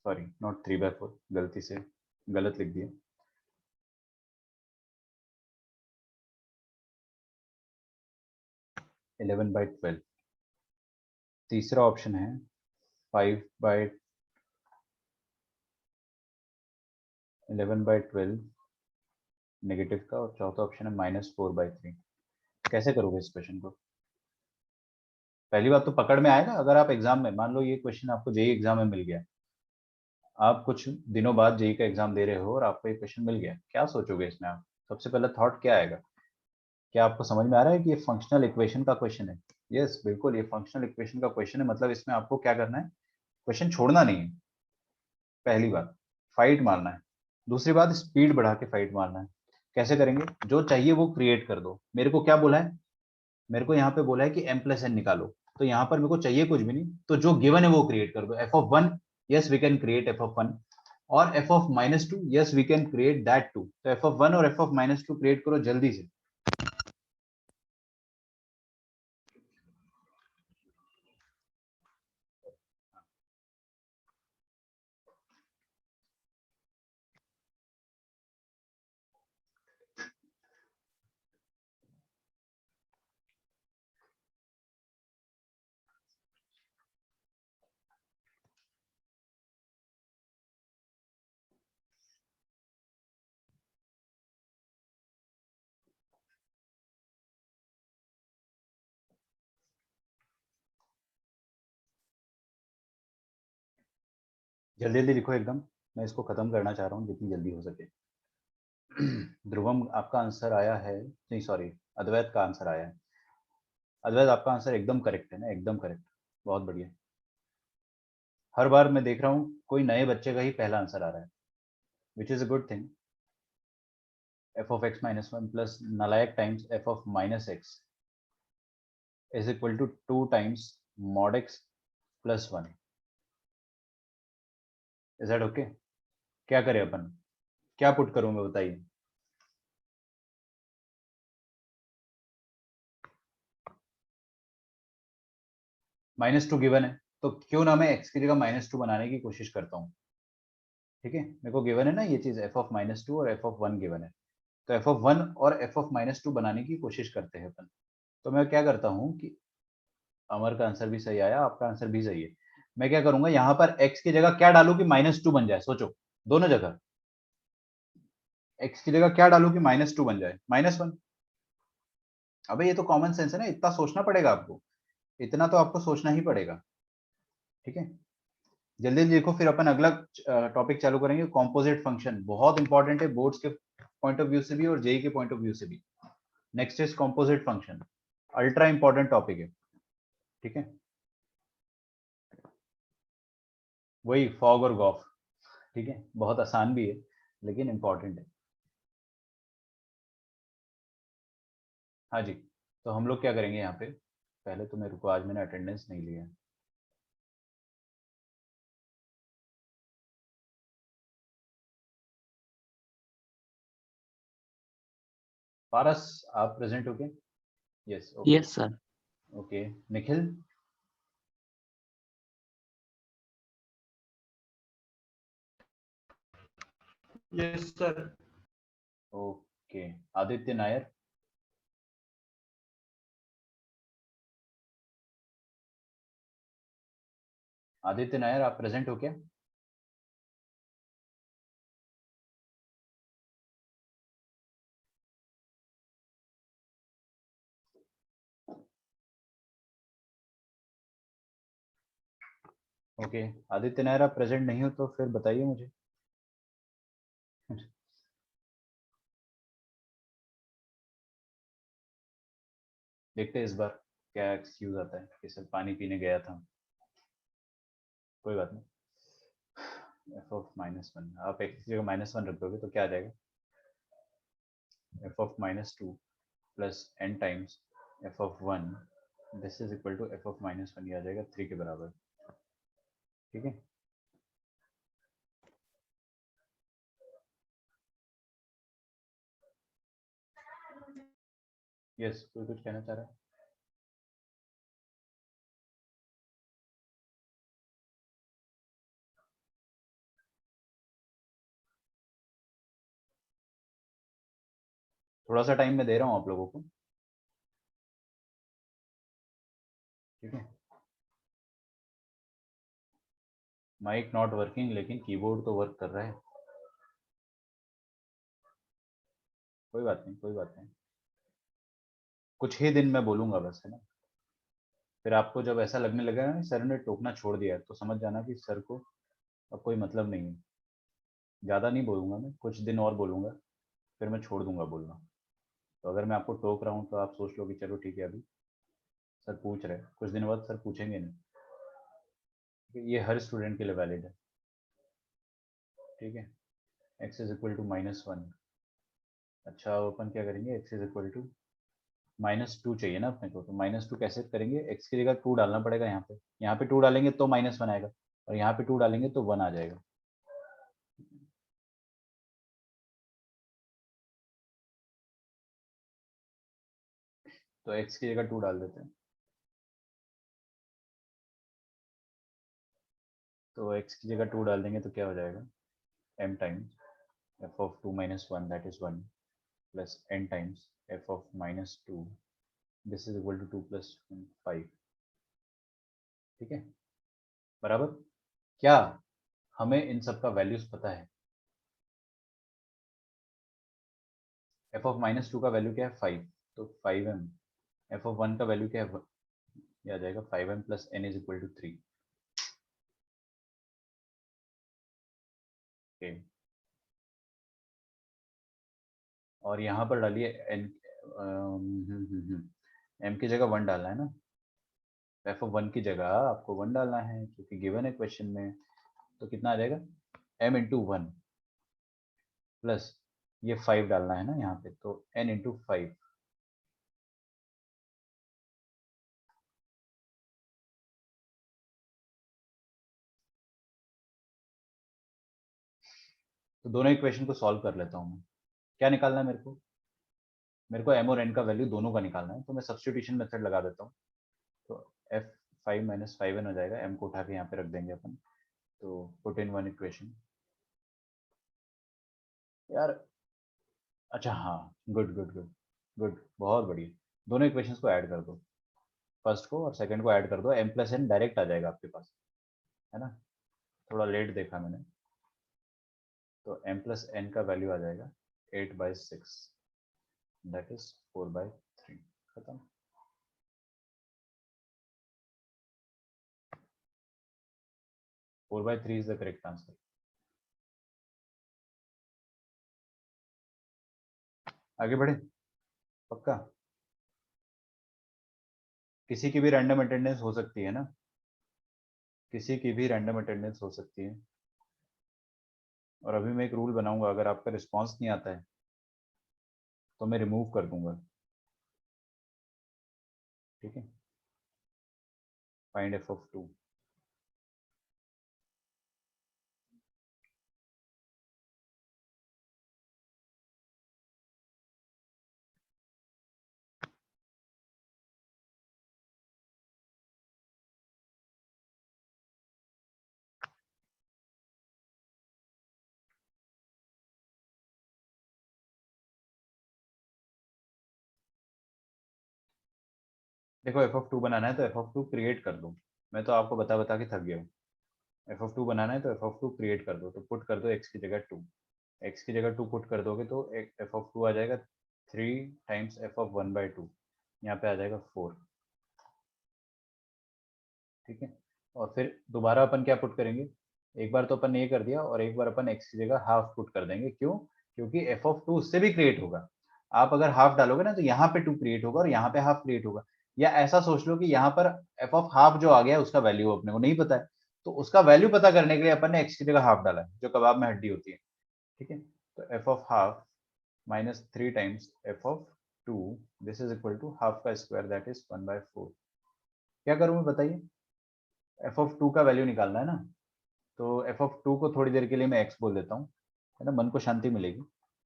Sorry, not 3/4, गलती से गलत लिख दिया। 11/12। तीसरा ऑप्शन है 11/12 नेगेटिव का, और चौथा ऑप्शन है -4/3। कैसे करोगे इस क्वेश्चन को? पहली बात तो पकड़ में आएगा। अगर आप एग्जाम में, मान लो ये क्वेश्चन आपको जेई एग्जाम में मिल गया, आप कुछ दिनों बाद जेई का एग्जाम दे रहे हो और आपको ये क्वेश्चन मिल गया, क्या सोचोगे इसमें आप? सबसे पहला थॉट क्या आएगा? क्या आपको समझ में आ रहा है कि ये फंक्शनल इक्वेशन का क्वेश्चन है? यस, बिल्कुल, ये फंक्शनल इक्वेशन का क्वेश्चन है। मतलब इसमें आपको क्या करना है? क्वेश्चन छोड़ना नहीं है। पहली बात, फाइट मारना है। दूसरी बात, स्पीड बढ़ा के फाइट मारना है। कैसे करेंगे? जो चाहिए वो क्रिएट कर दो। मेरे को क्या बोला है? मेरे को यहाँ पे बोला है कि m+n निकालो। तो यहाँ पर मेरे को चाहिए कुछ भी नहीं, तो जो गिवन है वो क्रिएट कर दो। f(1), yes we can create f(1), और f(-2), yes we can create that too. तो f(1) और f(-2) क्रिएट करो जल्दी से। जल्दी जल्दी लिखो एकदम, मैं इसको खत्म करना चाह रहा हूँ जितनी जल्दी हो सके। ध्रुवम आपका आंसर आया है, नहीं सॉरी, अद्वैत का आंसर आया है। अद्वैत आपका आंसर एकदम करेक्ट है ना, एकदम करेक्ट, बहुत बढ़िया। हर बार मैं देख रहा हूँ कोई नए बच्चे का ही पहला आंसर आ रहा है, which is a good thing. F of x minus one plus नालायक times f of minus x is equal to 2 times mod x plus one. Is that okay? क्या करें अपन, क्या पुट करूं मैं, बताइए। -2 गिवन है, तो क्यों ना मैं एक्स की जगह -2 बनाने की कोशिश करता हूँ। ठीक है, मेरे को गिवन है ना ये चीज, एफ ऑफ -2 और एफ ऑफ वन गिवन है, तो एफ ऑफ वन और एफ ऑफ -2 बनाने की कोशिश करते हैं अपन। तो मैं क्या करता हूँ कि अमर का आंसर भी सही आया, आपका आंसर भी सही है। मैं क्या करूंगा, यहाँ पर x की जगह क्या डालू कि -2 बन जाए, सोचो दोनों जगह। x की जगह क्या डालू कि -2 बन जाए, -1। अबे ये तो कॉमन सेंस है ना, इतना सोचना पड़ेगा आपको, इतना तो आपको सोचना ही पड़ेगा। ठीक है, जल्दी जल्दी देखो, फिर अपन अगला टॉपिक चालू करेंगे, कॉम्पोजिट फंक्शन। बहुत इंपॉर्टेंट है बोर्ड्स के पॉइंट ऑफ व्यू से भी और जेई के पॉइंट ऑफ व्यू से भी। Next is composite function, ultra important topic है। ठीक है, वही फॉग और गॉफ। ठीक है, बहुत आसान भी है लेकिन इंपॉर्टेंट है। हाँ जी, तो हम लोग क्या करेंगे यहाँ पे, पहले तो मेरे को, आज मैंने अटेंडेंस नहीं लिया है। पारस, आप प्रेजेंट हो क्या? Yes, okay. Yes sir. Okay, Nikhil. Yes sir. Okay, Aditya Nair. Aditya Nair, आप प्रेजेंट हो क्या? ओके, आदित्य नायर आप प्रेजेंट नहीं हो तो फिर बताइए मुझे। देखते हैं इस बार क्या एक्सक्यूज आता है कि सर पानी पीने गया था। कोई बात नहीं। एफ ऑफ -1, आप एक्स की जगह -1 रख दोगे तो क्या आ जाएगा, f of -2 plus n times f of one, this is equal to f of -1, ये आ जाएगा 3 के बराबर। ठीक है, यस, कोई कुछ कहना चाह रहा है? थोड़ा सा टाइम मैं दे रहा हूँ आप लोगों को। ठीक है, माइक नॉट वर्किंग लेकिन कीबोर्ड तो वर्क कर रहा है। कोई बात नहीं, कोई बात नहीं, कुछ ही दिन मैं बोलूंगा बस, है ना। फिर आपको जब ऐसा लगने लगेगा ना सर ने टोकना छोड़ दिया, तो समझ जाना कि सर को अब कोई मतलब नहीं है। ज़्यादा नहीं बोलूंगा मैं, कुछ दिन और बोलूंगा, फिर मैं छोड़ दूंगा बोलना। तो अगर मैं आपको टोक रहा हूँ तो आप सोच लो कि चलो ठीक है, अभी सर पूछ रहे हैं, कुछ दिन बाद सर पूछेंगे नहीं। ये हर स्टूडेंट के लिए वैलिड है। ठीक है, एक्स इज इक्वल टू -1। अच्छा, अब अपन क्या करेंगे, एक्स इज इक्वल टू -2 चाहिए ना अपने को, तो -2 कैसे करेंगे, एक्स की जगह 2 डालना पड़ेगा यहाँ पे। यहाँ पे 2 डालेंगे तो -1 आएगा, और यहाँ पे 2 डालेंगे तो 1 आ जाएगा। तो एक्स की जगह 2 डाल देते हैं, तो एक्स की जगह 2 डाल देंगे तो क्या हो जाएगा, m times f of 2 -1 that is 1 plus n times f of -2, this is equal to 2 plus 5। ठीक है, बराबर। क्या हमें इन सब का वैल्यूज पता है? एफ ऑफ -2 का वैल्यू क्या है, 5, तो 5m। एफ ऑफ 1 का वैल्यू क्या है, ये आ जाएगा 5m plus n is equal to 3। के, और यहाँ पर डालिए एन, एम की जगह 1 डालना है ना, एफ ऑफ 1 की जगह आपको 1 डालना है क्योंकि गिवन है क्वेश्चन में। तो कितना आ जाएगा, m इंटू 1 प्लस ये 5 डालना है ना यहाँ पे, तो n इंटू 5। तो दोनों इक्वेशन को सॉल्व कर लेता हूँ मैं। क्या निकालना है मेरे को m और n का वैल्यू दोनों का निकालना है, तो मैं सब्स्टिट्यूशन मेथड लगा देता हूँ। तो f5 माइनस 5n हो जाएगा, m को उठा के यहाँ पे रख देंगे अपन। तो पुट इन वन इक्वेशन यार, अच्छा हाँ, गुड गुड गुड गुड, बहुत बढ़िया। दोनों इक्वेशंस को ऐड कर दो, फर्स्ट को और सेकंड को ऐड कर दो, m प्लस n डायरेक्ट आ जाएगा आपके पास, है ना। थोड़ा लेट देखा मैंने, तो m प्लस n का वैल्यू आ जाएगा 8/6, दैट इज 4/3। खत्म। 4/3 इज द करेक्ट आंसर। आगे बढ़े, पक्का। किसी की भी रैंडम अटेंडेंस हो सकती है ना, किसी की भी रैंडम अटेंडेंस हो सकती है। और अभी मैं एक रूल बनाऊंगा, अगर आपका रिस्पॉन्स नहीं आता है तो मैं रिमूव कर दूंगा, ठीक है। Find F of 2। देखो एफ ऑफ 2 बनाना है तो एफ ऑफ 2 क्रिएट कर दो। मैं तो आपको बता बता के थक गया हूँ। एफ ऑफ 2 बनाना है तो एफ ऑफ 2 क्रिएट कर दो, तो पुट कर दो एक्स की जगह 2। एक्स की जगह 2 पुट कर दोगे तो एफ ऑफ 2 आ जाएगा 3 टाइम्स एफ ऑफ 1/2, यहाँ पे आ जाएगा 4, ठीक है। और फिर दोबारा अपन क्या पुट करेंगे, एक बार तो अपन ने ये कर दिया और एक बार अपन एक्स की जगह हाफ पुट कर देंगे। क्यों? क्योंकि एफ ऑफ 2 उससे भी क्रिएट होगा। आप अगर हाफ डालोगे ना तो यहाँ पे 2 क्रिएट होगा और यहाँ पे हाफ क्रिएट होगा। या ऐसा सोच लो कि यहाँ पर एफ ऑफ हाफ जो आ गया उसका वैल्यू अपने को नहीं पता है, तो उसका वैल्यू पता करने के लिए अपन ने एक्स की जगह हाफ डाला है, जो कबाब में हड्डी होती है, ठीक है। तो f of half minus 3 times f of 2, this is equal to half का स्क्वायर दैट इज 1/4। क्या करूँ मैं बताइए, एफ ऑफ 2 का वैल्यू निकालना है ना, तो एफ ऑफ 2 को थोड़ी देर के लिए मैं एक्स बोल देता हूँ, है ना, मन को शांति मिलेगी।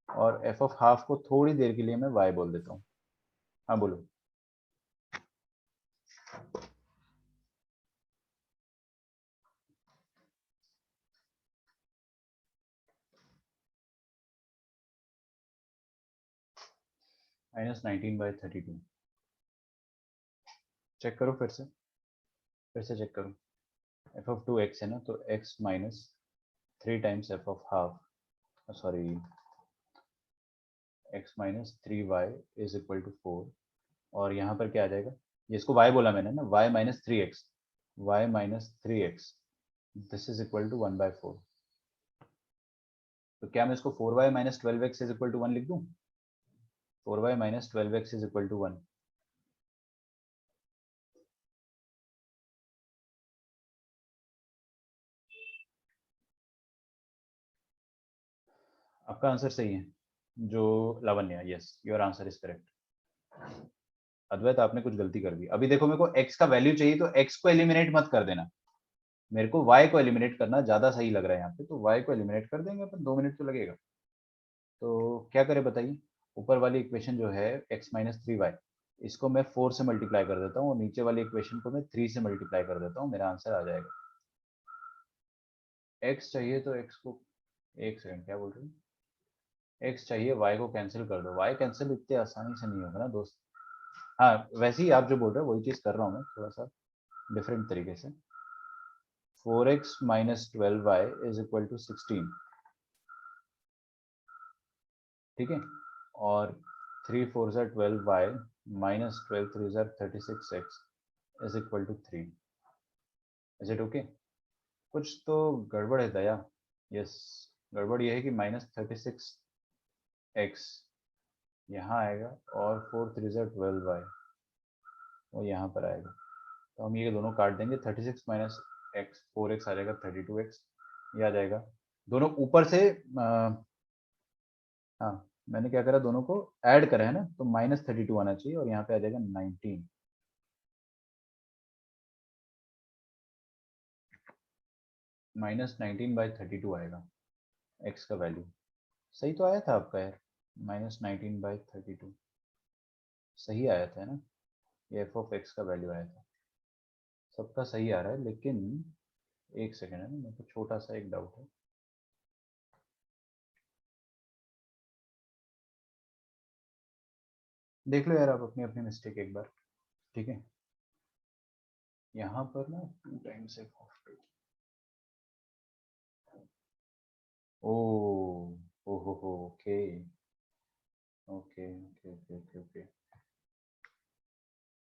और एफ ऑफ हाफ को थोड़ी देर के लिए मैं वाई बोल देता हूँ। हाँ बोलो। -19/32। चेक करो फिर से चेक करो। एफ ऑफ 2 एक्स है ना, तो x minus 3 times f of half, sorry, x minus 3y is equal to 4। और यहाँ पर क्या आ जाएगा, जिसको y बोला मैंने ना, y-3x this is equal to 1/4। तो क्या मैं इसको 4y-12x इज इक्वल टू 1 लिख दूँ? 4y-12x is equal to 1। आपका आंसर सही है, जो Lavanya, yes your answer is correct. Advait आपने कुछ गलती कर दी। अभी देखो मेरे को x का वैल्यू चाहिए, तो x को एलिमिनेट मत कर देना, मेरे को y को एलिमिनेट करना ज्यादा सही लग रहा है यहाँ पे। तो y को एलिमिनेट कर देंगे अपन, 2 मिनट तो लगेगा। तो क्या करें बताइए, ऊपर वाली इक्वेशन जो है x-3y, इसको मैं 4 से मल्टीप्लाई कर देता हूँ और नीचे वाली इक्वेशन को मैं 3 से मल्टीप्लाई कर देता हूँ, मेरा आंसर आ जाएगा। x चाहिए तो x को, एक सेकंड, क्या बोल रहे हैं, x चाहिए, y को कैंसिल कर दो। y कैंसिल इतने आसानी से नहीं होगा ना दोस्त। हाँ वैसे ही आप जो बोल रहे हो वही चीज कर रहा हूँ मैं, थोड़ा सा डिफरेंट तरीके से। 4x-12y इज इक्वल टू 16, ठीक है। और 3 4 12y minus 12 3 36x is equal to 3। Is it okay? कुछ तो गड़बड़ है दया। यस, गड़बड़ ये है कि -36x यहाँ आएगा और 4 3 12y वो यहाँ पर आएगा, तो हम ये दोनों काट देंगे। 36 माइनस एक्स 4x आ जाएगा 32x, ये आ जाएगा। दोनों ऊपर से हाँ मैंने क्या करा, दोनों को ऐड करा है ना, तो -32 आना चाहिए और यहाँ पे आ जाएगा 19। -19/32 आएगा x का वैल्यू। सही तो आया था आपका यार, -19/32 सही आया था ना, ये f(x) का वैल्यू आया था। सबका सही आ रहा है, लेकिन एक सेकेंड है ना, मेरे को छोटा सा एक डाउट है। देख लो यार आप अपनी अपनी मिस्टेक एक बार, ठीक है। यहाँ पर ना 2 टाइम्स f(2). ओ हो okay okay okay okay okay okay.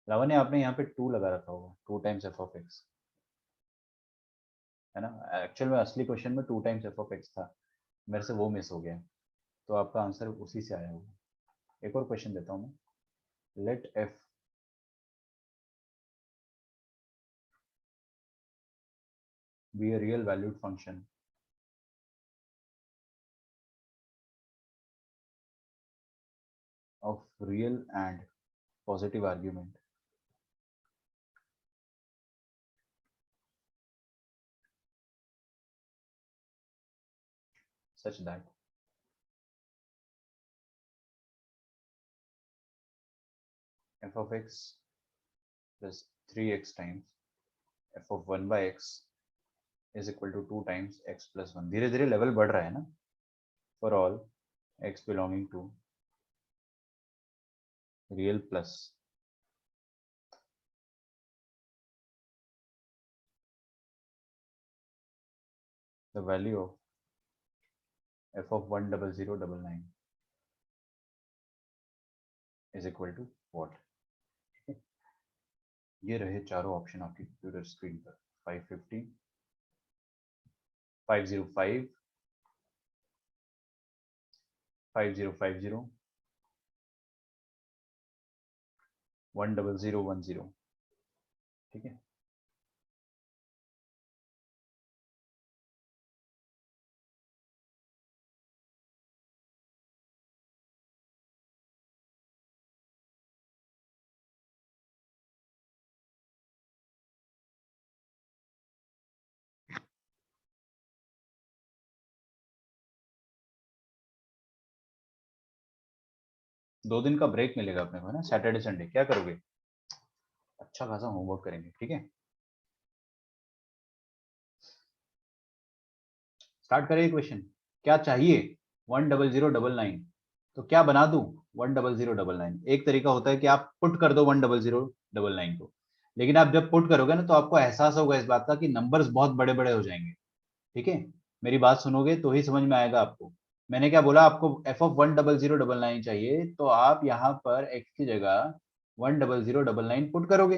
Lavanya आपने यहाँ पे 2 लगा रखा होगा, 2 टाइम्स f(x) है ना। एक्चुअल में असली क्वेश्चन में 2 टाइम्स f(x) था, मेरे से वो मिस हो गया, तो आपका आंसर उसी से आया होगा। एक और क्वेश्चन देता हूँ मैं। Let f be a real valued function of real and positive argument such that f(x) plus 3x times f(1/x) is equal to 2 times x plus 1। धीरे धीरे लेवल बढ़ रहा है ना। for all x belonging to real plus the value of f(10099) is equal to what। ये रहे चारों option आपकी कंप्यूटर स्क्रीन पर। 550, 505, 5050, 10010। ठीक है। दो दिन का ब्रेक मिलेगा अपने को ना, सैटरडे संडे। क्या करोगे? अच्छा खासा होमवर्क करेंगे, ठीक है। स्टार्ट करें क्वेश्चन। क्या चाहिए? 10099। तो क्या बना दूं 10099? एक तरीका होता है कि आप पुट कर दो 10099 को, लेकिन आप जब पुट करोगे ना तो आपको एहसास होगा इस बात का कि नंबर्स बहुत बड़े बड़े हो जाएंगे। ठीक है, मेरी बात सुनोगे तो ही समझ में आएगा आपको। मैंने क्या बोला, आपको f(10099) चाहिए, तो आप यहाँ पर x की जगह 10099 पुट करोगे।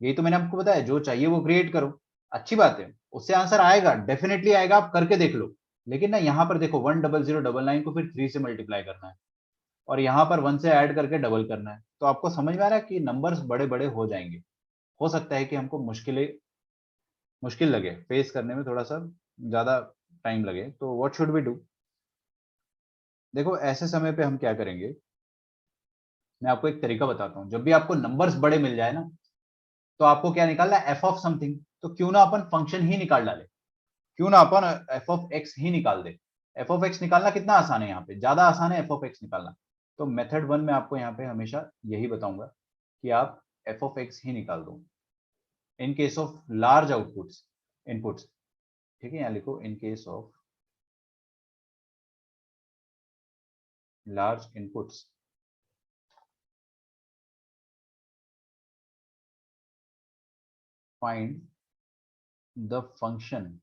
यही तो मैंने आपको बताया, जो चाहिए वो क्रिएट करो। अच्छी बात है, उससे आंसर आएगा, डेफिनेटली आएगा, आप करके देख लो। लेकिन ना यहाँ पर देखो 10099 को फिर 3 से मल्टीप्लाई करना है और यहाँ पर 1 से ऐड करके डबल करना है। तो आपको समझ में आ रहा है कि नंबर्स बड़े बड़े हो जाएंगे। हो सकता है कि हमको मुश्किल लगे, फेस करने में थोड़ा सा ज्यादा टाइम लगे। तो व्हाट शुड वी डू? देखो ऐसे समय पे हम क्या करेंगे, मैं आपको एक तरीका बताता हूँ। जब भी आपको नंबर्स बड़े मिल जाए ना, तो आपको क्या निकालना है? F of something. तो क्यों ना अपन फंक्शन ही निकाल डाले, क्यों ना अपन एफ ऑफ एक्स ही निकाल दे। एफ ऑफ एक्स निकालना कितना आसान है, यहाँ पे ज्यादा आसान है एफ ऑफ एक्स निकालना। तो मेथड 1 में आपको यहाँ पे हमेशा यही बताऊंगा कि आप एफ ऑफ एक्स ही निकाल दो in case of large outputs inputs. ठीक है, यहाँ लिखो in case of large inputs find the function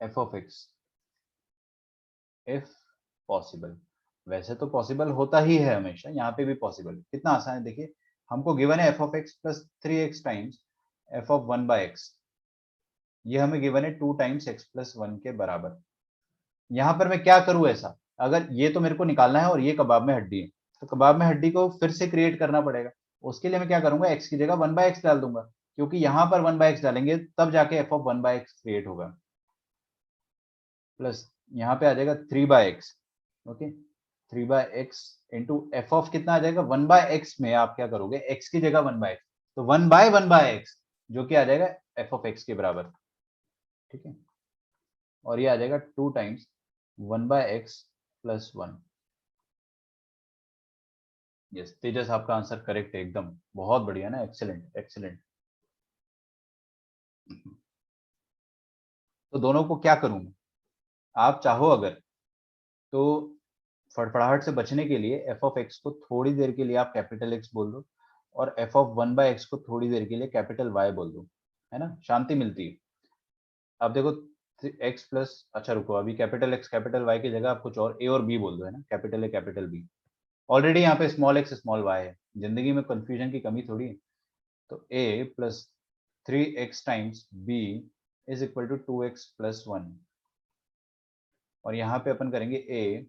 F of x if possible. वैसे तो पॉसिबल होता ही है हमेशा, यहाँ पे भी पॉसिबल। कितना आसान है देखिए, हमको गिवन है f of x plus 3x times f(1/x), ये हमें गिवन है 2 टाइम्स x प्लस 1 के बराबर। यहाँ पर मैं क्या करूँ ऐसा, अगर ये तो मेरे को निकालना है और ये कबाब में हड्डी है, तो कबाब में हड्डी को फिर से क्रिएट करना पड़ेगा। उसके लिए मैं क्या करूंगा, x की जगह 1/x डाल दूंगा, क्योंकि यहाँ पर 1/x डालेंगे तब जाके f ऑफ 1/x क्रिएट होगा। प्लस यहाँ पे आ जाएगा 3/x, okay 3/x into F of कितना आ जाएगा 1/x में आप क्या करोगे, x की जगह 1/x, तो 1/1/x जो कि आ जाएगा f ऑफ x के बराबर, ठीक है। और ये आ जाएगा 2 टाइम्स 1/x प्लस 1। यस तेजस, आपका आंसर करेक्ट है एकदम, बहुत बढ़िया ना, एक्सीलेंट एक्सीलेंट। तो दोनों को क्या करूं मैं, आप चाहो अगर तो फड़फड़ाहट से बचने के लिए एफ ऑफ एक्स को थोड़ी देर के लिए आप कैपिटल एक्स बोल दो, और एफ ऑफ 1/x को थोड़ी देर के लिए कैपिटल वाई बोल दो, है ना, शांति मिलती है। अब देखो एक्स प्लस, अच्छा रुको, अभी कैपिटल एक्स कैपिटल वाई की जगह आप कुछ और ए और बी बोल दो, है ना, capital A capital B. Already यहाँ पे स्मॉल एक्स स्मॉल वाई है, जिंदगी में कंफ्यूजन की कमी थोड़ी है। तो a plus 3x times b is equal to 2x plus 1, और यहाँ पे अपन करेंगे ए,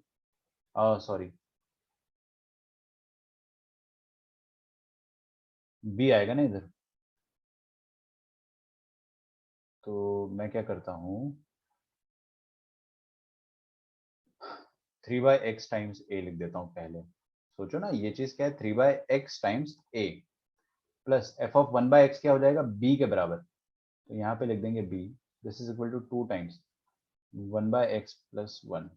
सॉरी बी आएगा ना इधर, तो मैं क्या करता हूँ 3/x टाइम्स ए लिख देता हूँ पहले। सोचो ना ये चीज क्या है, 3/x times A plus f of 1/x क्या हो जाएगा b के बराबर, तो यहाँ पे लिख देंगे b, this is equal to 2 times 1/x plus 1।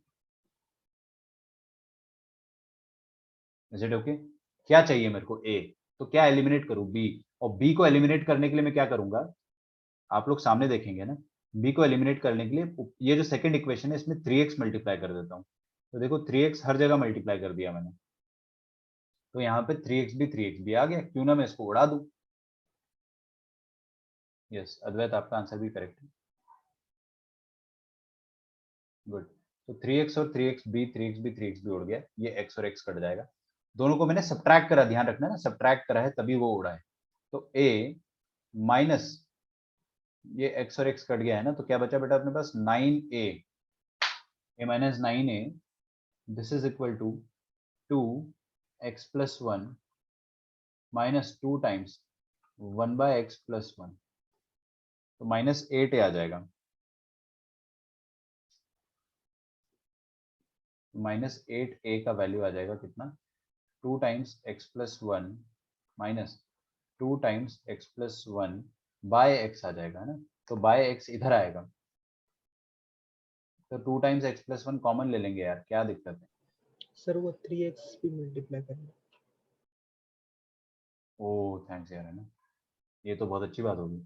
Is it okay? क्या चाहिए मेरे को a, तो क्या एलिमिनेट करूँ b, और b को एलिमिनेट करने के लिए मैं क्या करूंगा, आप लोग सामने देखेंगे ना, b को एलिमिनेट करने के लिए ये जो सेकंड इक्वेशन है इसमें 3x मल्टीप्लाई कर देता हूँ, तो देखो 3x हर जगह मल्टीप्लाई कर दिया मैंने, तो यहाँ पे 3x भी आ गया, क्यों ना मैं इसको उड़ा दूं। यस अद्वैत, आपका आंसर भी करेक्ट है, गुड। तो 3x और 3x भी उड़ गया, ये x और x कट जाएगा, दोनों को मैंने सब्ट्रैक्ट करा, ध्यान रखना ना सब्ट्रैक्ट करा है तभी वो उड़ा है। तो a माइनस ये x और x कट गया है ना, तो क्या बचा बेटा अपने पास 9a, a minus 9a, this is equal to 2x plus 1 minus 2 times 1/x plus 1, तो -8a आ जाएगा, -8a का वैल्यू आ जाएगा कितना, 2 times x plus 1 minus 2 times x plus 1 by x आ जाएगा ना, तो बाय x इधर आएगा, तो 2 टाइम्स x प्लस 1 कॉमन ले लेंगे यार, क्या दिक्कत है। सर वो 3x भी मल्टीप्लाई करना। ओ थैंक्स यार, है ना, ये तो बहुत अच्छी बात होगी।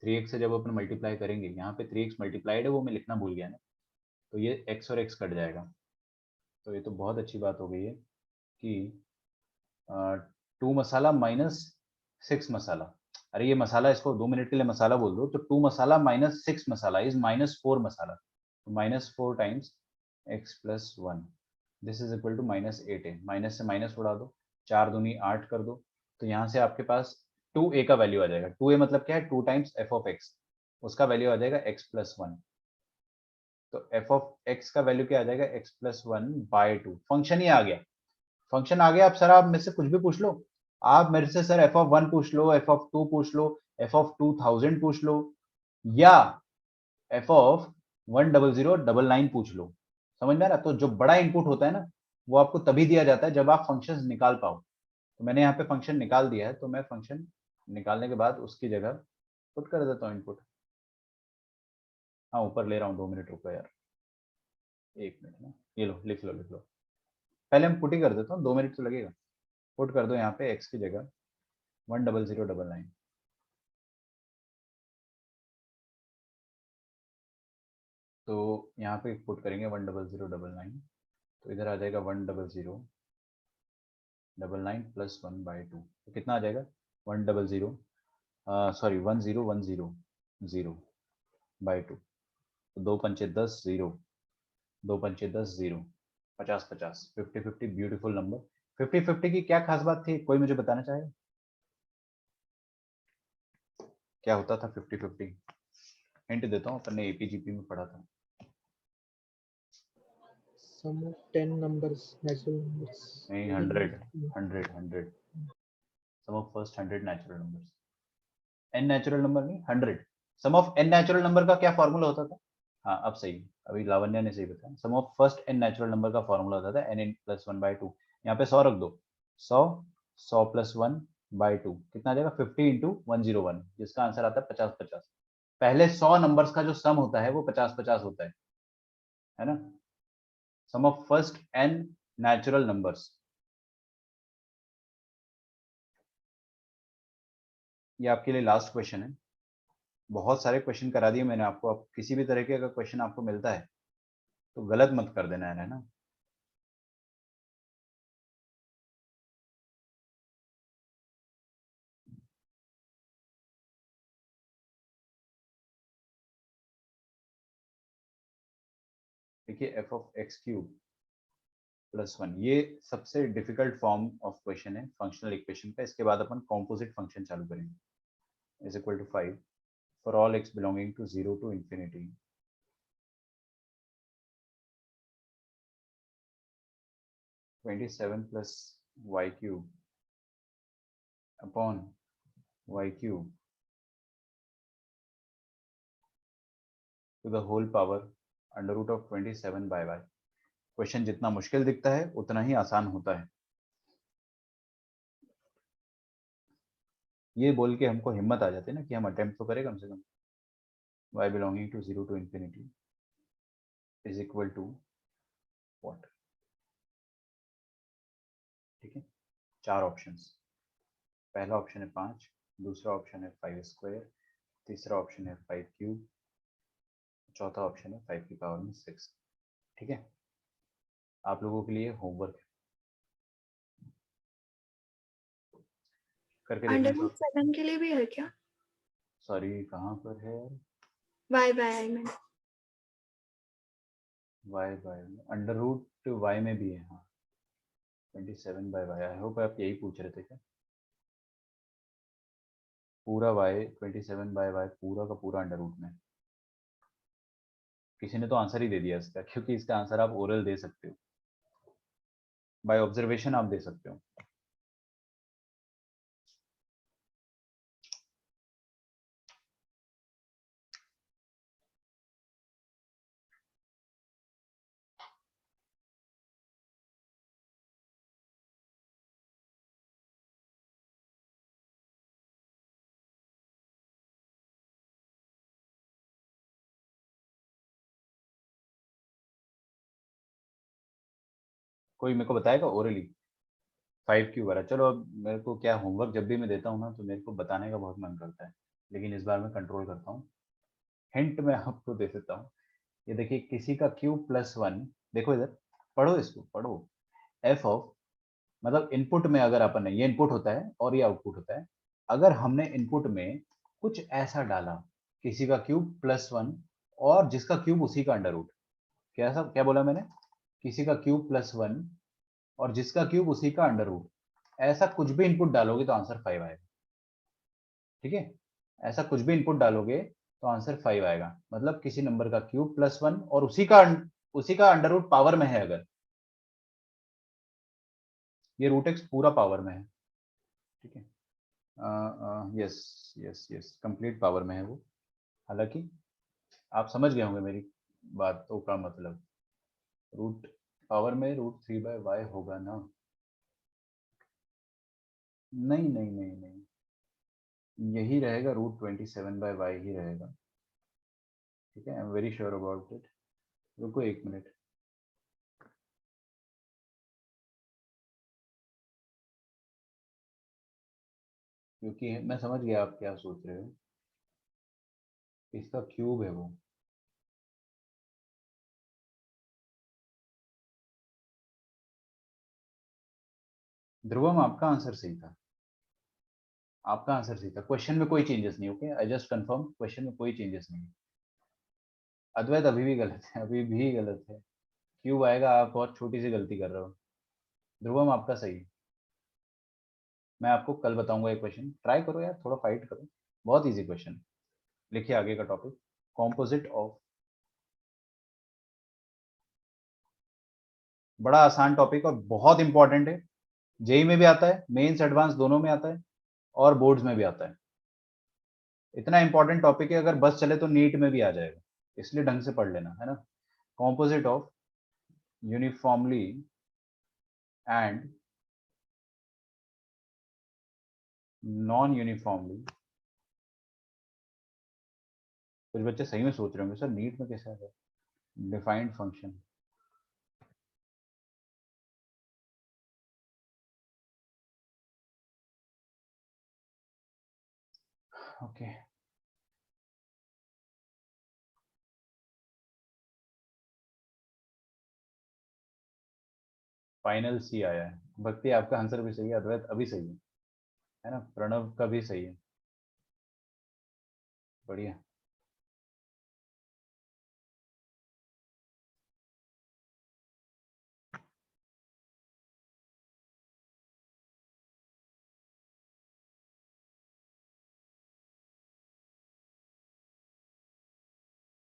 3x से जब अपन मल्टीप्लाई करेंगे, यहाँ पे 3x मल्टीप्लाइड है वो मैं लिखना भूल गया ना, तो ये x और x कट जाएगा, तो ये तो बहुत अच्छी बात हो गई है कि 2 मसाला माइनस 6 मसाला, अरे ये मसाला इसको 2 मिनट के लिए मसाला बोल दो, तो 2 मसाला माइनस 6 मसाला इज -4 मसाला, तो -4 times x plus 1, this is equal to -8a, minus से माइनस उड़ा दो, 4 दूनी 8 कर दो, तो यहाँ से आपके पास 2a का वैल्यू आ जाएगा, 2a मतलब क्या है 2 टाइम्स f ऑफ x, उसका वैल्यू आ जाएगा x प्लस 1, तो f ऑफ x का वैल्यू क्या आ जाएगा x प्लस 1/2, फंक्शन ही आ गया, फंक्शन आ गया। अब सर आप मेरे से कुछ भी पूछ लो, आप मेरे से सर एफ ऑफ 1 पूछ लो, एफ ऑफ 2 पूछ लो, एफ ऑफ 2000 पूछ लो, या एफ ऑफ 10099 पूछ लो, समझ में आ रहा, तो जो बड़ा इनपुट होता है ना वो आपको तभी दिया जाता है जब आप फंक्शंस निकाल पाओ, तो मैंने यहाँ पे फंक्शन निकाल दिया है, तो मैं फंक्शन निकालने के बाद उसकी जगह पुट कर देता हूँ इनपुट। हाँ ऊपर ले रहा हूँ, 2 मिनट रुको यार, 1 मिनट ना, ये लो लिख लो लिख लो, पहले हम पुट ही कर देता हूँ, 2 मिनट तो लगेगा। पुट कर दो यहाँ पे एक्स की जगह 10099, तो यहाँ पे पुट करेंगे 10099, तो इधर आ जाएगा 10099 प्लस 1/2, तो कितना आ जाएगा 100, सॉरी 10100 तो 2 पंचे 10 0, 2 पंचे 10 0, 50 50, 50 50 ब्यूटीफुल नंबर। 50 50 की क्या खास बात थी, कोई मुझे बताना चाहेगा, क्या होता था 50 50? हिंट देता हूँ, अपन ने एपीजीपी में पढ़ा था। Sum of 10 numbers, natural numbers. नहीं, 100 sum of first 100 natural numbers. n natural number नहीं, 100 sum of n natural number का क्या फॉर्मूला होता था? हाँ अब सही, अभी लावण्या ने सही बताया। Sum of first n natural number का फॉर्मूला होता था n प्लस 1/2। यहाँ पे 100 रख दो, 100 प्लस 1/2 कितना आ जाएगा? 50 इंटू 101, जिसका आंसर आता है 50-50। पहले 100 नंबर्स का जो सम होता है वो 50-50 होता है ना? Sum of first n natural numbers. ये आपके लिए लास्ट क्वेश्चन है। बहुत सारे क्वेश्चन करा दिए मैंने आपको। अब किसी भी तरह के अगर क्वेश्चन आपको मिलता है तो गलत मत कर देना है ना। देखिए f of x cube plus 1, ये सबसे डिफिकल्ट फॉर्म ऑफ क्वेश्चन है फंक्शनल इक्वेशन का। इसके बाद अपन कॉम्पोजिट फंक्शन चालू करेंगे। Is equal to 5 for all x belonging to 0 to infinity. Twenty seven plus y cube upon y cube to the whole power under root of 27 by y. Question जितना मुश्किल दिखता है उतना ही आसान होता है। ये बोल के हमको हिम्मत आ जाती है ना कि हम अटेम्प्ट तो करें कम से कम। y belonging to 0 to infinity is equal to what? ठीक है, 4 ऑप्शंस। पहला ऑप्शन है 5, दूसरा ऑप्शन है 5 स्क्वायर, तीसरा ऑप्शन है 5 क्यूब, चौथा ऑप्शन है 5 की पावर में 6। ठीक है, आप लोगों के लिए होमवर्क करके देखना। अंडर रूट 7 के लिए भी है क्या? सॉरी, कहाँ पर है? वाई बाय आई में। Y by under root y में भी है। हाँ, 27 बाय वाई। आई होप आप यही पूछ रहे थे क्या? पूरा वाई 27 बाय वाई पूरा का पूरा अंडर रूट में। किसी ने तो आंसर ही दे दिया इसका, क्योंकि इसका आंसर आप ओरल दे सकते हो, बाय ऑब्जर्वेशन आप दे सकते हो। कोई मेरे को बताएगा ओरली 5 क्यों करा? चलो, अब मेरे को क्या, होमवर्क जब भी मैं देता हूँ ना तो मेरे को बताने का बहुत मन करता है, लेकिन इस बार मैं कंट्रोल करता हूँ। हिंट मैं आपको दे देता हूँ। ये देखिए, किसी का क्यूब प्लस 1, देखो इधर, पढ़ो इसको, पढ़ो। एफ ऑफ, मतलब इनपुट में अगर अपन ने, ये इनपुट होता है और ये आउटपुट होता है। अगर हमने इनपुट में कुछ ऐसा डाला, किसी का क्यूब प्लस 1 और जिसका क्यूब उसी का अंडर रूट, कैसा, क्या बोला मैंने? किसी का क्यूब प्लस 1 और जिसका क्यूब उसी का अंडर रूट, ऐसा कुछ भी इनपुट डालोगे तो आंसर 5 आएगा। ठीक है, ऐसा कुछ भी इनपुट डालोगे तो आंसर 5 आएगा। मतलब किसी नंबर का क्यूब प्लस 1 और उसी का अंडर रूट पावर में है। अगर ये रूट एक्स पूरा पावर में है, ठीक है, yes yes yes, complete power में है वो। हालांकि आप समझ गए होंगे मेरी बातों का मतलब, रूट पावर में √3/y होगा ना? नहीं नहीं नहीं नहीं, यही रहेगा, √27/y ही रहेगा। ठीक है, I am very sure about it. रुको एक मिनट। क्योंकि मैं समझ गया आप क्या सोच रहे हो, इसका क्यूब है वो। ध्रुवम, आपका आंसर सही था, आपका आंसर सही था। क्वेश्चन में कोई चेंजेस नहीं। Okay, I just confirm, question में कोई चेंजेस नहीं। अद्वैत अभी भी गलत है, अभी भी गलत है। क्यूब आएगा, आप बहुत छोटी सी गलती कर रहे हो। ध्रुवम, आपका सही है। मैं आपको कल बताऊंगा एक क्वेश्चन, ट्राई करो यार, थोड़ा फाइट करो। बहुत इजी क्वेश्चन। लिखिए आगे का टॉपिक, कॉम्पोजिट ऑफ, बड़ा आसान टॉपिक और बहुत इंपॉर्टेंट है, जेई में भी आता है, मेंस एडवांस दोनों में आता है और बोर्ड्स में भी आता है। इतना इंपॉर्टेंट टॉपिक है, अगर बस चले तो नीट में भी आ जाएगा, इसलिए ढंग से पढ़ लेना, है ना। Composite of uniformly and non uniformly, कुछ बच्चे सही में सोच रहे होंगे सर नीट में कैसे आ गया, डिफाइंड फंक्शन। ओके, फाइनल सी आया है। भक्ति आपका आंसर भी सही है, अद्वैत अभी सही है ना, प्रणव का भी सही है, बढ़िया।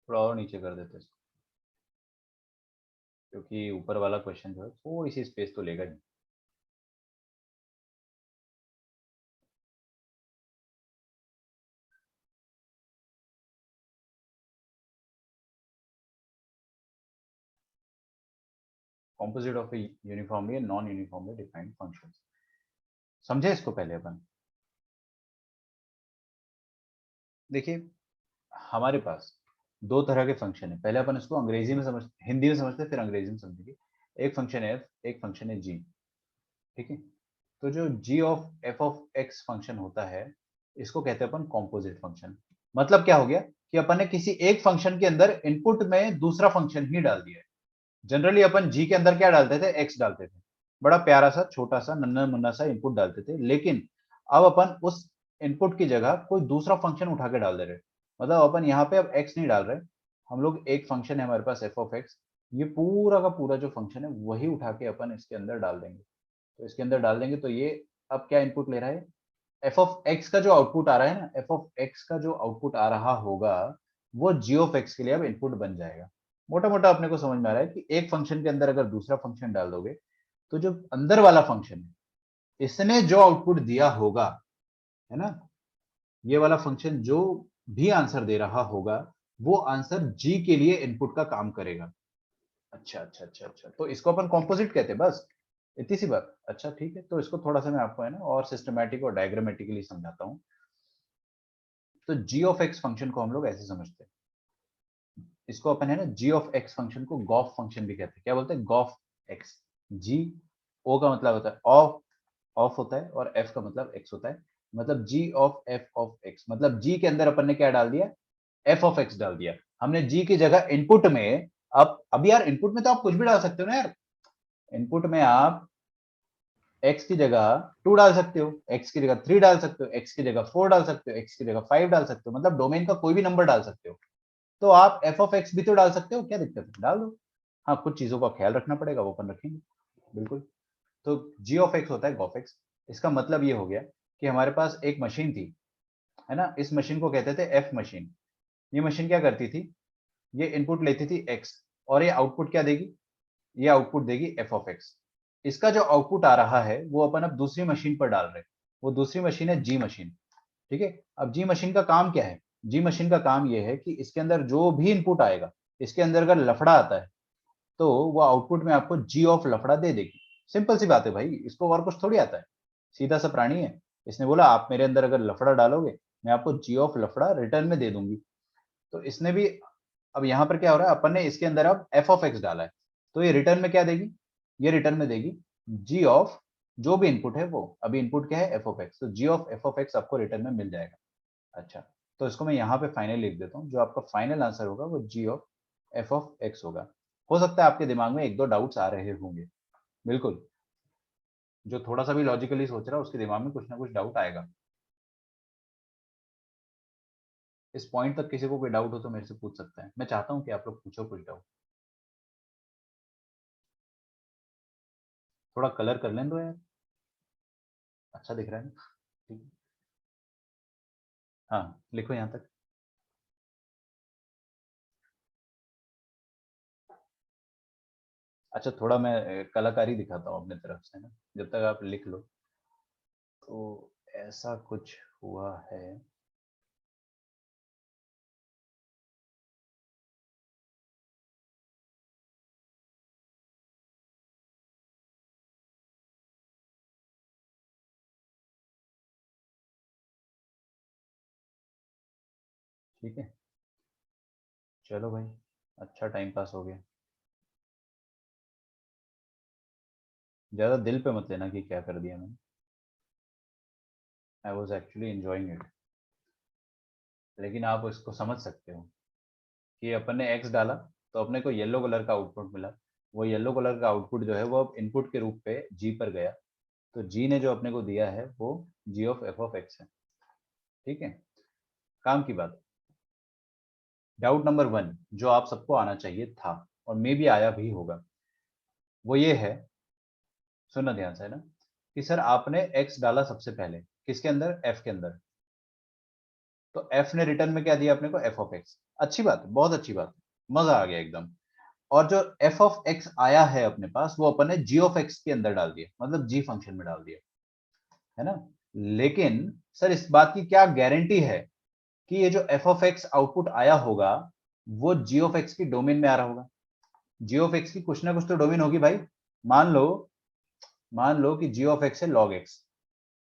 थोड़ा और नीचे कर देते इसको, क्योंकि ऊपर वाला क्वेश्चन जो है थोड़ी सी स्पेस तो लेगा ही। Composite of uniformly and non uniformly defined functions, समझे इसको पहले अपन। देखिए हमारे पास दो तरह के फंक्शन है, पहले अपन इसको अंग्रेजी में समझ, हिंदी में समझते फिर अंग्रेजी में समझेंगे। एक फंक्शन है एफ, एक फंक्शन है जी, ठीक है। तो जो g of f of x function होता है, इसको कहते हैं अपन कॉम्पोजिट फंक्शन। मतलब क्या हो गया कि अपन ने किसी एक फंक्शन के अंदर इनपुट में दूसरा फंक्शन ही डाल दिया है। जनरली अपन जी के अंदर क्या डालते थे, एक्स डालते थे, बड़ा प्यारा सा छोटा सा नन्ना मुन्ना सा इनपुट डालते थे, लेकिन अब अपन उस इनपुट की जगह कोई दूसरा फंक्शन उठा के डाल दे रहे। मतलब अपन यहाँ पे अब एक्स नहीं डाल रहे, हम लोग एक फंक्शन है हमारे पास एफ ऑफ एक्स, ये पूरा का पूरा जो फंक्शन है वही उठा के अपन इसके अंदर डाल देंगे। तो इसके अंदर डाल देंगे तो ये अब क्या इनपुट ले रहा है, एफ ऑफ एक्स का जो आउटपुट आ रहा है ना, एफ ऑफ एक्स का जो आउटपुट आ रहा होगा वो जी ऑफ एक्स के लिए अब इनपुट बन जाएगा। मोटा मोटा अपने को समझ में आ रहा है कि एक फंक्शन के अंदर अगर दूसरा फंक्शन डाल दोगे तो जो अंदर वाला फंक्शन है इसने जो आउटपुट दिया होगा, है ना, ये वाला फंक्शन जो भी आंसर दे रहा होगा वो आंसर जी के लिए इनपुट का काम करेगा। अच्छा अच्छा अच्छा अच्छा, तो इसको अपन कॉम्पोजिट कहते हैं, बस इतनी सी बात। अच्छा ठीक है, तो इसको थोड़ा सा मैं आपको है ना और सिस्टमैटिक और डायग्रामेटिकली समझाता हूँ। तो जी ऑफ एक्स फंक्शन को हम लोग ऐसे समझते हैं, इसको अपन है ना जी ऑफ एक्स फंक्शन को गॉफ फंक्शन भी कहते हैं। क्या बोलते हैं, गॉफ एक्स। जी ओ का मतलब होता है ऑफ, ऑफ होता है, और एफ का मतलब एक्स होता है। मतलब जी ऑफ एफ ऑफ एक्स, मतलब जी के अंदर अपन ने क्या डाल दिया, एफ ऑफ एक्स डाल दिया हमने जी की जगह इनपुट में। अब यार इनपुट में तो आप कुछ भी डाल सकते हो ना यार, इनपुट में आप x की जगह 2 डाल सकते हो, x की जगह 3 डाल सकते हो, x की जगह 4 डाल सकते हो, x की जगह 5 डाल सकते हो, मतलब डोमेन का कोई भी नंबर डाल सकते हो। तो आप एफ ऑफ एक्स भी तो डाल सकते हो, क्या दिक्कत है, डाल दो। हाँ कुछ चीजों का ख्याल रखना पड़ेगा, वो अपन रखेंगे बिल्कुल। तो जी ऑफ एक्स होता है गॉफ एक्स। इसका मतलब ये हो गया कि हमारे पास एक मशीन थी, है ना, इस मशीन को कहते थे एफ मशीन। ये मशीन क्या करती थी, ये इनपुट लेती थी एक्स, और ये आउटपुट क्या देगी, ये आउटपुट देगी एफ ऑफ एक्स। इसका जो आउटपुट आ रहा है वो अपन अब दूसरी मशीन पर डाल रहे हैं, वो दूसरी मशीन है जी मशीन, ठीक है। अब जी मशीन का काम क्या है, जी मशीन का काम ये है कि इसके अंदर जो भी इनपुट आएगा, इसके अंदर अगर लफड़ा आता है तो वो आउटपुट में आपको जी ऑफ लफड़ा दे देगी। सिंपल सी बात है भाई, इसको और कुछ थोड़ी आता है, सीधा सा प्राणी है। इसने बोला आप मेरे अंदर अगर लफड़ा डालोगे मैं आपको जी ऑफ लफड़ा रिटर्न में दे दूंगी। तो इसने भी, अब यहाँ पर क्या हो रहा है, अपन ने इसके अंदर अब एफ ऑफ एक्स डाला है, तो ये रिटर्न में क्या देगी, ये रिटर्न में देगी जी ऑफ जो भी इनपुट है वो, अभी इनपुट क्या है एफ ऑफ एक्स, तो जी ऑफ एफ ऑफ एक्स आपको रिटर्न में मिल जाएगा। अच्छा, तो इसको मैं यहाँ पे फाइनल लिख देता हूँ, जो आपका फाइनल आंसर होगा वो जी ऑफ एफ ऑफ एक्स होगा। हो सकता है आपके दिमाग में एक दो डाउट्स आ रहे होंगे, बिल्कुल, जो थोड़ा सा भी लॉजिकली सोच रहा है उसके दिमाग में कुछ ना कुछ डाउट आएगा। इस पॉइंट तक किसी को कोई डाउट हो तो मेरे से पूछ सकता है, मैं चाहता हूँ कि आप लोग पूछो कुछ डाउट। थोड़ा कलर कर लें दो यार, अच्छा दिख रहा है ना, ठीक है। हाँ लिखो यहाँ तक। अच्छा थोड़ा मैं कलाकारी दिखाता हूँ अपने तरफ से ना, जब तक आप लिख लो। तो ऐसा कुछ हुआ है। ठीक है, चलो भाई, अच्छा टाइम पास हो गया। ज्यादा दिल पे मत लेना कि क्या कर दिया मैंने। I was actually enjoying it. लेकिन आप इसको समझ सकते हो कि अपन ने एक्स डाला तो अपने को येलो कलर का आउटपुट मिला। वो येलो कलर का आउटपुट जो है वो अब इनपुट के रूप पे जी पर गया। तो जी ने जो अपने को दिया है वो जी ऑफ एफ ऑफ एक्स है। ठीक है, काम की बात। डाउट नंबर 1 जो आप सबको आना चाहिए था और मे भी आया भी होगा, वो ये है, सुनना ध्यान से है ना, कि सर आपने एक्स डाला सबसे पहले किसके अंदर, एफ के अंदर। तो एफ ने रिटर्न में क्या दिया अपने को, एफ ऑफ एक्स। अच्छी बात है, बहुत अच्छी बात है, मजा आ गया एकदम। और जो एफ ऑफ एक्स आया है अपने पास वो अपन ने जी ऑफ एक्स के अंदर डाल दिया, मतलब जी फंक्शन में डाल दिया, है ना। लेकिन सर इस बात की क्या गारंटी है कि ये जो एफ ऑफ एक्स आउटपुट आया होगा वो जी ऑफ एक्स की डोमेन में आ रहा होगा। जी ऑफ एक्स की कुछ ना कुछ तो डोमेन होगी भाई। मान लो, मान लो कि जी ऑफ एक्स है लॉग एक्स,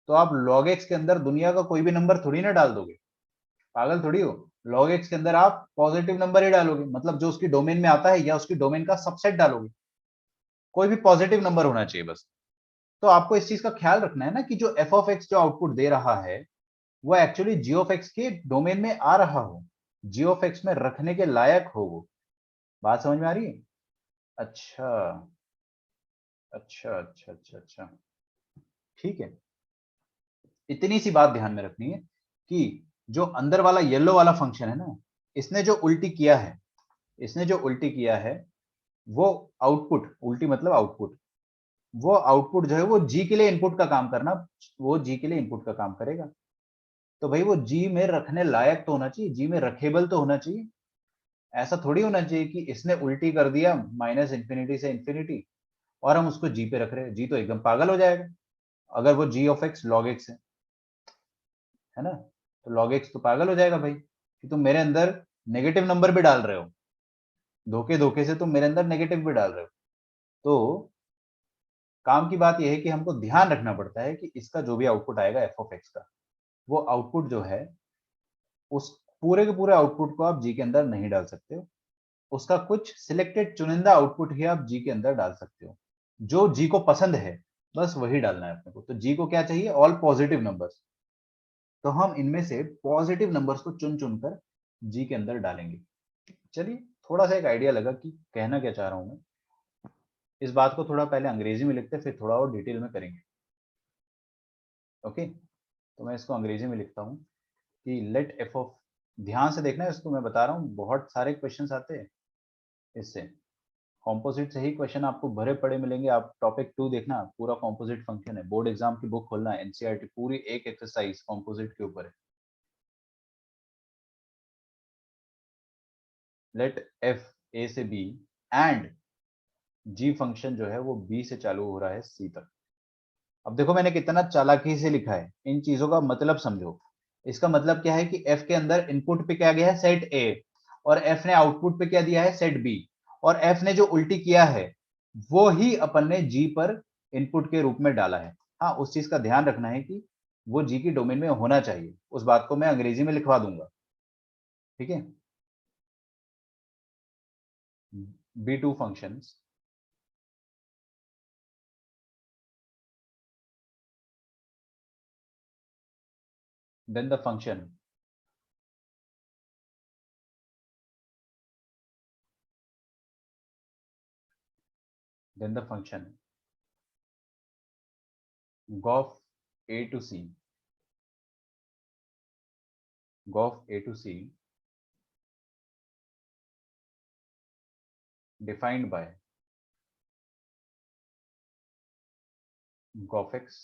तो आप log x के अंदर दुनिया का कोई भी नंबर थोड़ी ना डाल दोगे, पागल थोड़ी हो। log x के अंदर आप पॉजिटिव नंबर ही डालोगे, मतलब जो उसकी डोमेन में आता है या उसकी डोमेन का सबसेट डालोगे। कोई भी पॉजिटिव नंबर होना चाहिए बस। तो आपको इस चीज का ख्याल रखना है ना कि जो एफ ऑफ एक्स जो आउटपुट दे रहा है वो एक्चुअली जी ऑफ एक्स के डोमेन में आ रहा हो, जी ऑफ एक्स में रखने के लायक हो वो। बात समझ में आ रही है? अच्छा अच्छा अच्छा अच्छा अच्छा, ठीक है। इतनी सी बात ध्यान में रखनी है कि जो अंदर वाला येलो वाला फंक्शन है ना, इसने जो उल्टी किया है, इसने जो उल्टी किया है वो आउटपुट, उल्टी मतलब आउटपुट, वो आउटपुट जो है वो जी के लिए इनपुट का काम करना, वो जी के लिए इनपुट का काम करेगा। तो भाई वो जी में रखने लायक तो होना चाहिए, जी में रखेबल तो होना चाहिए। ऐसा थोड़ी होना चाहिए कि इसने उल्टी कर दिया माइनस इंफिनिटी से इंफिनिटी और हम उसको जी पे रख रहे हैं, जी तो एकदम पागल हो जाएगा अगर वो जी ऑफ एक्स लॉग एक्स है ना। तो लॉग एक्स तो पागल हो जाएगा भाई कि तुम मेरे अंदर नेगेटिव नंबर भी डाल रहे हो, धोखे धोखे से तुम मेरे अंदर नेगेटिव भी डाल रहे हो। तो काम की बात यह है कि हमको ध्यान रखना पड़ता है कि इसका जो भी आउटपुट आएगा एफ ऑफ एक्स का, वो आउटपुट जो है उस पूरे के पूरे आउटपुट को आप जी के अंदर नहीं डाल सकते हो। उसका कुछ सिलेक्टेड चुनिंदा आउटपुट ही आप जी के अंदर डाल सकते हो, जो जी को पसंद है, बस वही डालना है अपने को। तो जी को क्या चाहिए, ऑल पॉजिटिव नंबर्स। तो हम इनमें से पॉजिटिव नंबर्स को चुन चुनकर जी के अंदर डालेंगे। चलिए, थोड़ा सा एक आइडिया लगा कि कहना क्या चाह रहा हूं मैं। इस बात को थोड़ा पहले अंग्रेजी में लिखते फिर थोड़ा और डिटेल में करेंगे। ओके, तो मैं इसको अंग्रेजी में लिखता हूँ कि लेट एफ ऑफ, ध्यान से देखना है इसको, मैं बता रहा हूँ बहुत सारे क्वेश्चंस आते हैं इससे। कॉम्पोजिट से ही क्वेश्चन आपको भरे पड़े मिलेंगे। आप टॉपिक 2 देखना, पूरा कॉम्पोजिट फंक्शन है। बोर्ड एग्जाम की बुक खोलना, एनसीईआरटी पूरी एक एक्सरसाइज कॉम्पोजिट के ऊपर है। लेट एफ ए से बी एंड जी फंक्शन जो है वो बी से चालू हो रहा है सी तक। अब देखो मैंने कितना चालाकी से लिखा है, इन चीजों का मतलब समझो। इसका मतलब क्या है कि एफ के अंदर इनपुट पे क्या गया है, सेट ए, और एफ ने आउटपुट पे क्या दिया है, सेट बी। और एफ ने जो उल्टी किया है वो ही अपन ने जी पर इनपुट के रूप में डाला है। हाँ, उस चीज का ध्यान रखना है कि वो जी की डोमेन में होना चाहिए, उस बात को मैं अंग्रेजी में लिखवा दूंगा। ठीक है, be two function, then the function then the function gof a to c, gof a to c defined by gof x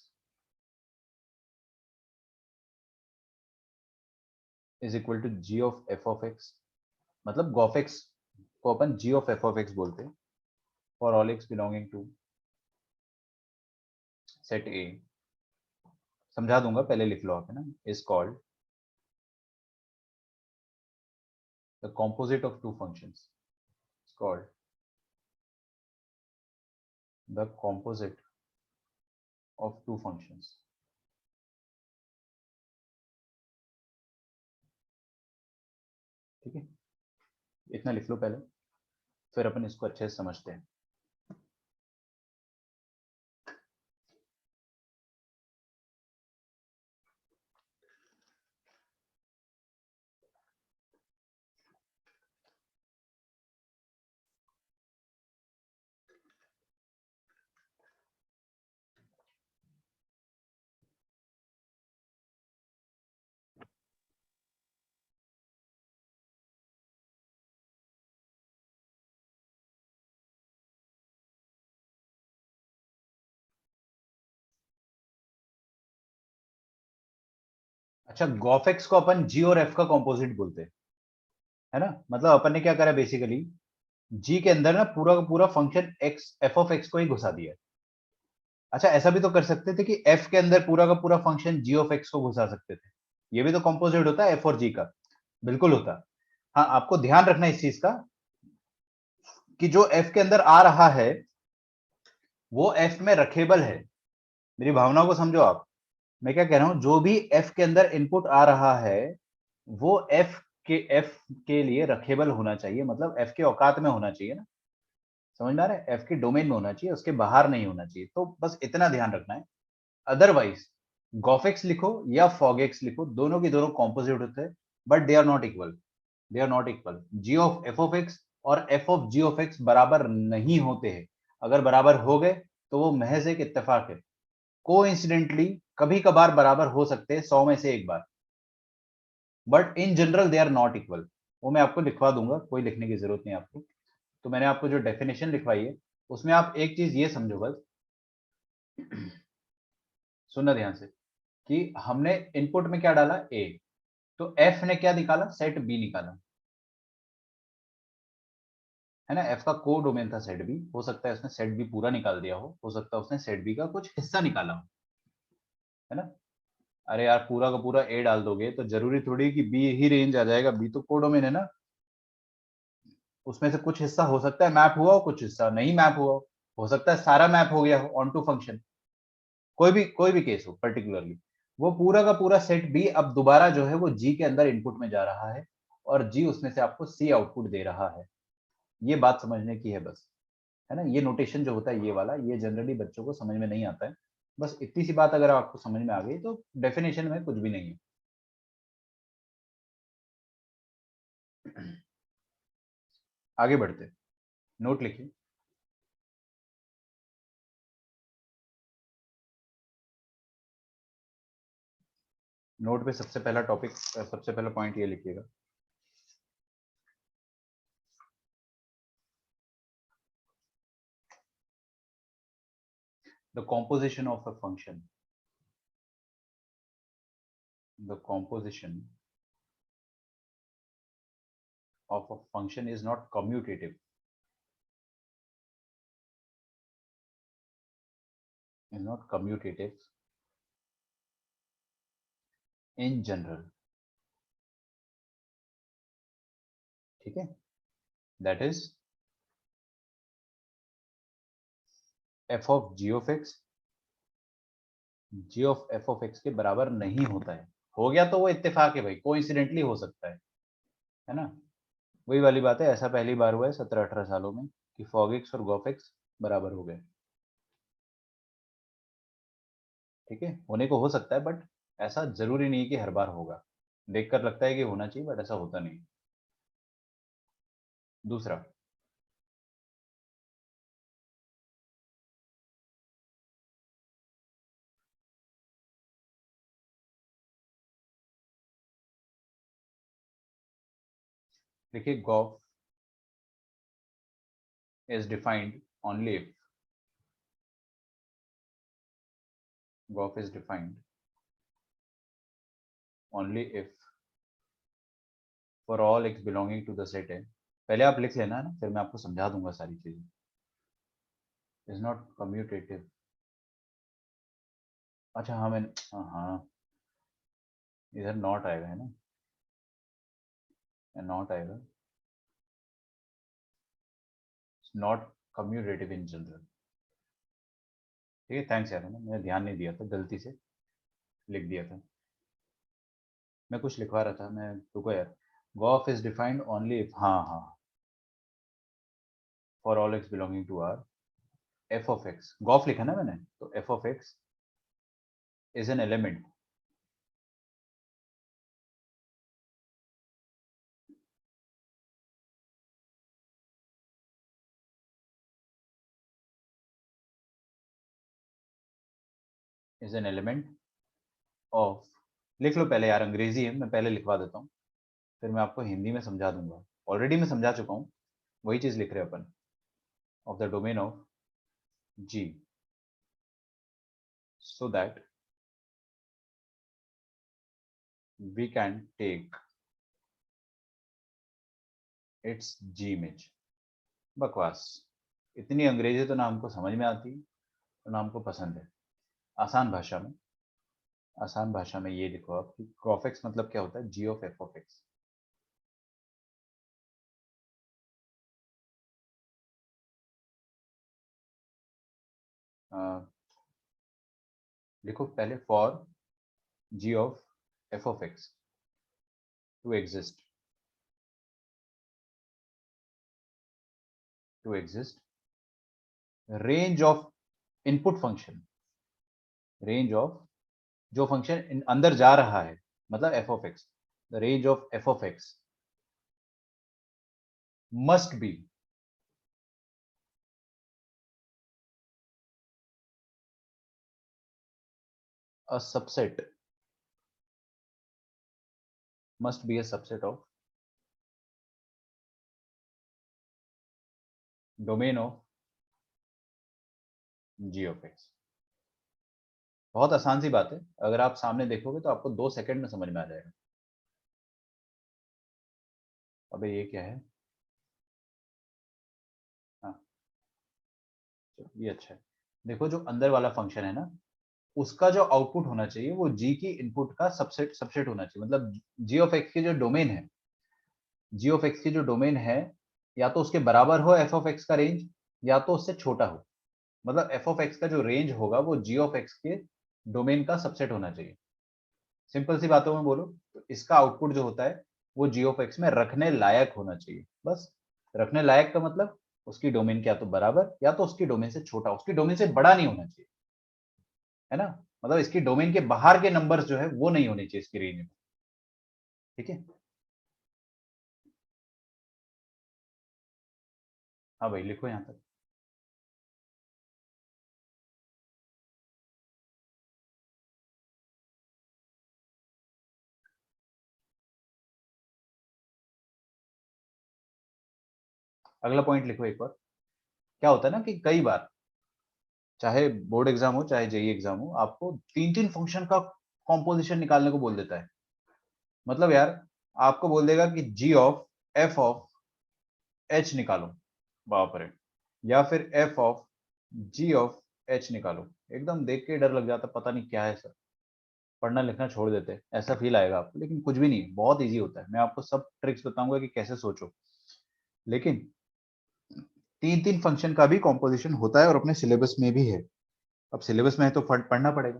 is equal to g of f of x। मतलब gof x को अपन g of f of x बोलते हैं। For all x belonging to set A, समझा दूंगा, पहले लिख लो आप, है ना, is called the composite of two functions, is called the composite of two functions. ठीक है, इतना लिख लो पहले, फिर अपन इसको अच्छे से समझते हैं। अच्छा, गॉफेक्स को अपन जी और एफ का कॉम्पोजिट बोलते हैं, है ना, मतलब अपन ने क्या करा बेसिकली, जी के अंदर ना पूरा का पूरा function x F of x को ही घुसा दिया। अच्छा, ऐसा भी तो कर सकते थे कि एफ के अंदर पूरा का पूरा फंक्शन जी ऑफ एक्स को घुसा सकते थे, ये भी तो कॉम्पोजिट होता है एफ और जी का, बिल्कुल होता। हाँ, आपको ध्यान रखना इस चीज का कि जो एफ के अंदर आ रहा है वो एफ में रखेबल है। मेरी भावनाओं को समझो आप, मैं क्या कह रहा हूं, जो भी एफ के अंदर इनपुट आ रहा है वो एफ के लिए रखेबल होना चाहिए, मतलब एफ के औकात में होना चाहिए ना, समझ में आ रहा है, एफ के डोमेन में होना चाहिए, उसके बाहर नहीं होना चाहिए, तो बस इतना ध्यान रखना है। अदरवाइज गॉफेक्स लिखो या फॉगेक्स लिखो, दोनों के दोनों कॉम्पोजिट होते हैं, but they are not equal, they are not equal. G of f of x और f of g of x बराबर नहीं होते हैं, अगर बराबर हो गए तो वो महज एक इत्तेफाक है, कोइंसिडेंटली कभी कभार बराबर हो सकते हैं 100 में से एक बार, but in general they are not equal. वो मैं आपको लिखवा दूंगा, कोई लिखने की जरूरत नहीं आपको। तो मैंने आपको जो डेफिनेशन लिखवाई है उसमें आप एक चीज ये समझो बस, सुनना ध्यान से, कि हमने इनपुट में क्या डाला ए, तो एफ ने क्या निकाला, सेट बी निकाला, है ना, एफ का को डोमेन था सेट बी, हो सकता है उसने सेट बी पूरा निकाल दिया हो सकता है उसने सेट बी का कुछ हिस्सा निकाला हो, है ना। अरे यार, पूरा का पूरा ए डाल दोगे तो जरूरी थोड़ी कि बी ही रेंज आ जाएगा, बी तो को डोमेन है ना, उसमें से कुछ हिस्सा हो सकता है मैप हुआ हो, कुछ हिस्सा नहीं मैप हुआ हो सकता है सारा मैप हो गया हो ऑन टू फंक्शन, कोई भी केस हो पर्टिकुलरली, वो पूरा का पूरा सेट बी अब दोबारा जो है वो जी के अंदर इनपुट में जा रहा है और जी उसमें से आपको सी आउटपुट दे रहा है। ये बात समझने की है बस, है ना, ये नोटेशन जो होता है ये वाला, ये जनरली बच्चों को समझ में नहीं आता है, बस इतनी सी बात अगर आपको समझ में आ गई तो डेफिनेशन में कुछ भी नहीं है। आगे बढ़ते, नोट लिखिए। नोट पे सबसे पहला टॉपिक, सबसे पहला पॉइंट ये लिखिएगा, the composition of a function, the composition of a function is not commutative, is not commutative in general, ठीक है, that is f of g of x g of f of x के बराबर नहीं होता है, हो गया तो वो इत्तेफाक है भाई, कोइंसिडेंटली हो सकता है ना, वही वाली बात है, ऐसा पहली बार हुआ है 17-18 सालों में कि fog x और gof x बराबर हो गए, ठीक है, होने को हो सकता है बट ऐसा जरूरी नहीं कि हर बार होगा, देखकर लगता है कि होना चाहिए बट ऐसा होता नहीं। दूसरा, देखिए, gof is defined only if, gof is defined only if for all x belonging to the set है, पहले आप लिख लेना है ना, फिर मैं आपको समझा दूंगा सारी चीजें। Is not commutative. अच्छा हाँ मैंने, हाँ इधर नॉट आएगा है ना, नॉट आएगा, नॉट कम्यूटेटिव इन जनरल। ठीक है, थैंक्स यार, है ना, मैंने ध्यान नहीं दिया था, गलती से लिख दिया था। मैं कुछ लिखवा रहा था, मैं रुको यार। Gof is defined only if, हाँ हाँ, for all x belonging to R, f of x, gof लिखा ना मैंने, तो f of x is an element is an element of, लिख लो पहले यार, अंग्रेजी है, मैं पहले लिखवा देता हूँ, फिर मैं आपको हिंदी में समझा दूंगा। ऑलरेडी मैं समझा चुका हूँ, वही चीज लिख रहे हैं अपन, of the domain of g, so that we can take its G image। बकवास, इतनी अंग्रेजी तो ना हमको समझ में आती तो ना हमको पसंद है। आसान भाषा में, आसान भाषा में ये लिखो आप कि ग्राफ एक्स मतलब क्या होता है, g of f of x. लिखो पहले, for g of f of x to exist, to exist range of input function, range of जो फंक्शन अंदर जा रहा है, मतलब f of x, the range of f of x must be a subset, must be a subset of domain of g of x। बहुत आसान सी बात है, अगर आप सामने देखोगे तो आपको 2 सेकंड में समझ में आ जाएगा। अबे ये क्या है, हाँ ये अच्छा है। देखो जो अंदर वाला फंक्शन है ना, उसका जो आउटपुट होना चाहिए वो जी की इनपुट का सबसेट सबसेट होना चाहिए। मतलब जी ऑफ एक्स की जो डोमेन है, जी ऑफ एक्स की जो डोमेन है, या तो उसके बराबर हो एफ ऑफ एक्स का रेंज, या तो उससे छोटा हो। मतलब एफ ऑफ एक्स का जो रेंज होगा वो जी ऑफ एक्स के डोमेन का सबसेट होना चाहिए। सिंपल सी बातों में बोलो तो इसका आउटपुट जो होता है वो जी ऑफ एक्स में रखने लायक होना चाहिए। बस, रखने लायक का मतलब उसकी डोमेन के या तो बराबर या तो उसकी डोमेन से छोटा, उसकी डोमेन से बड़ा नहीं होना चाहिए, है ना। मतलब इसकी डोमेन के बाहर के नंबर्स जो है वो नहीं होने चाहिए इसकी रेंज में। ठीक है, हाँ भाई लिखो यहां तक। अगला पॉइंट लिखो एक और। क्या होता है ना कि कई बार, चाहे बोर्ड एग्जाम हो चाहे जेई एग्जाम हो, आपको 3 3 फंक्शन का कॉम्पोजिशन निकालने को बोल देता है। मतलब यार आपको बोल देगा कि g of f of h निकालो, बाप रे, या फिर f of g of h निकालो। एकदम देख के डर लग जाता, पता नहीं क्या है सर, पढ़ना लिखना छोड़ देते हैं, ऐसा फील आएगा आपको। लेकिन कुछ भी नहीं, बहुत इजी होता है, मैं आपको सब ट्रिक्स बताऊंगा कि कैसे सोचो। लेकिन 3 3 फंक्शन का भी कॉम्पोजिशन होता है और अपने सिलेबस में भी है। अब सिलेबस में है तो पढ़ना पड़ेगा।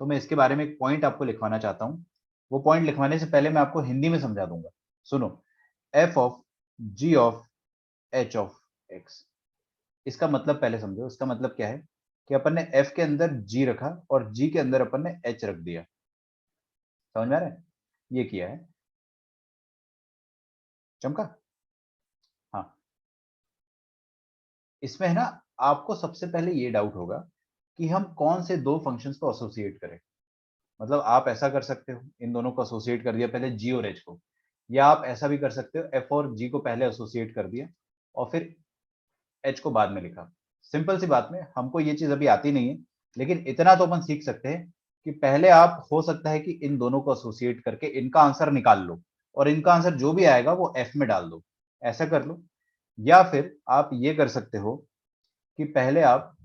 तो मैं इसके बारे में एक पॉइंट आपको लिखवाना चाहता हूँ। वो पॉइंट लिखवाने से पहले मैं आपको हिंदी में समझा दूंगा। सुनो, f of g of h of x, इसका मतलब पहले समझो। इसका मतलब क्या है कि अपन ने f के अंदर g रखा और g के अंदर अपन ने h रख दिया। समझ में आ रहा है, ये किया है, चमका। हाँ, इसमें है ना, आपको सबसे पहले ये डाउट होगा कि हम कौन से 2 फंक्शंस को एसोसिएट करें। मतलब आप ऐसा कर सकते हो, इन दोनों को एसोसिएट कर दिया पहले g और h को, या आप ऐसा भी कर सकते हो f और g को पहले एसोसिएट कर दिया और फिर h को बाद में लिखा। सिंपल सी बात में हमको ये चीज अभी आती नहीं है, लेकिन इतना तो अपन सीख सकते हैं कि पहले आप, हो सकता है कि इन दोनों को एसोसिएट करके इनका आंसर निकाल लो और इनका आंसर जो भी आएगा वो f में डाल दो, ऐसा कर लो। या फिर आप ये कर सकते हो कि पहले आप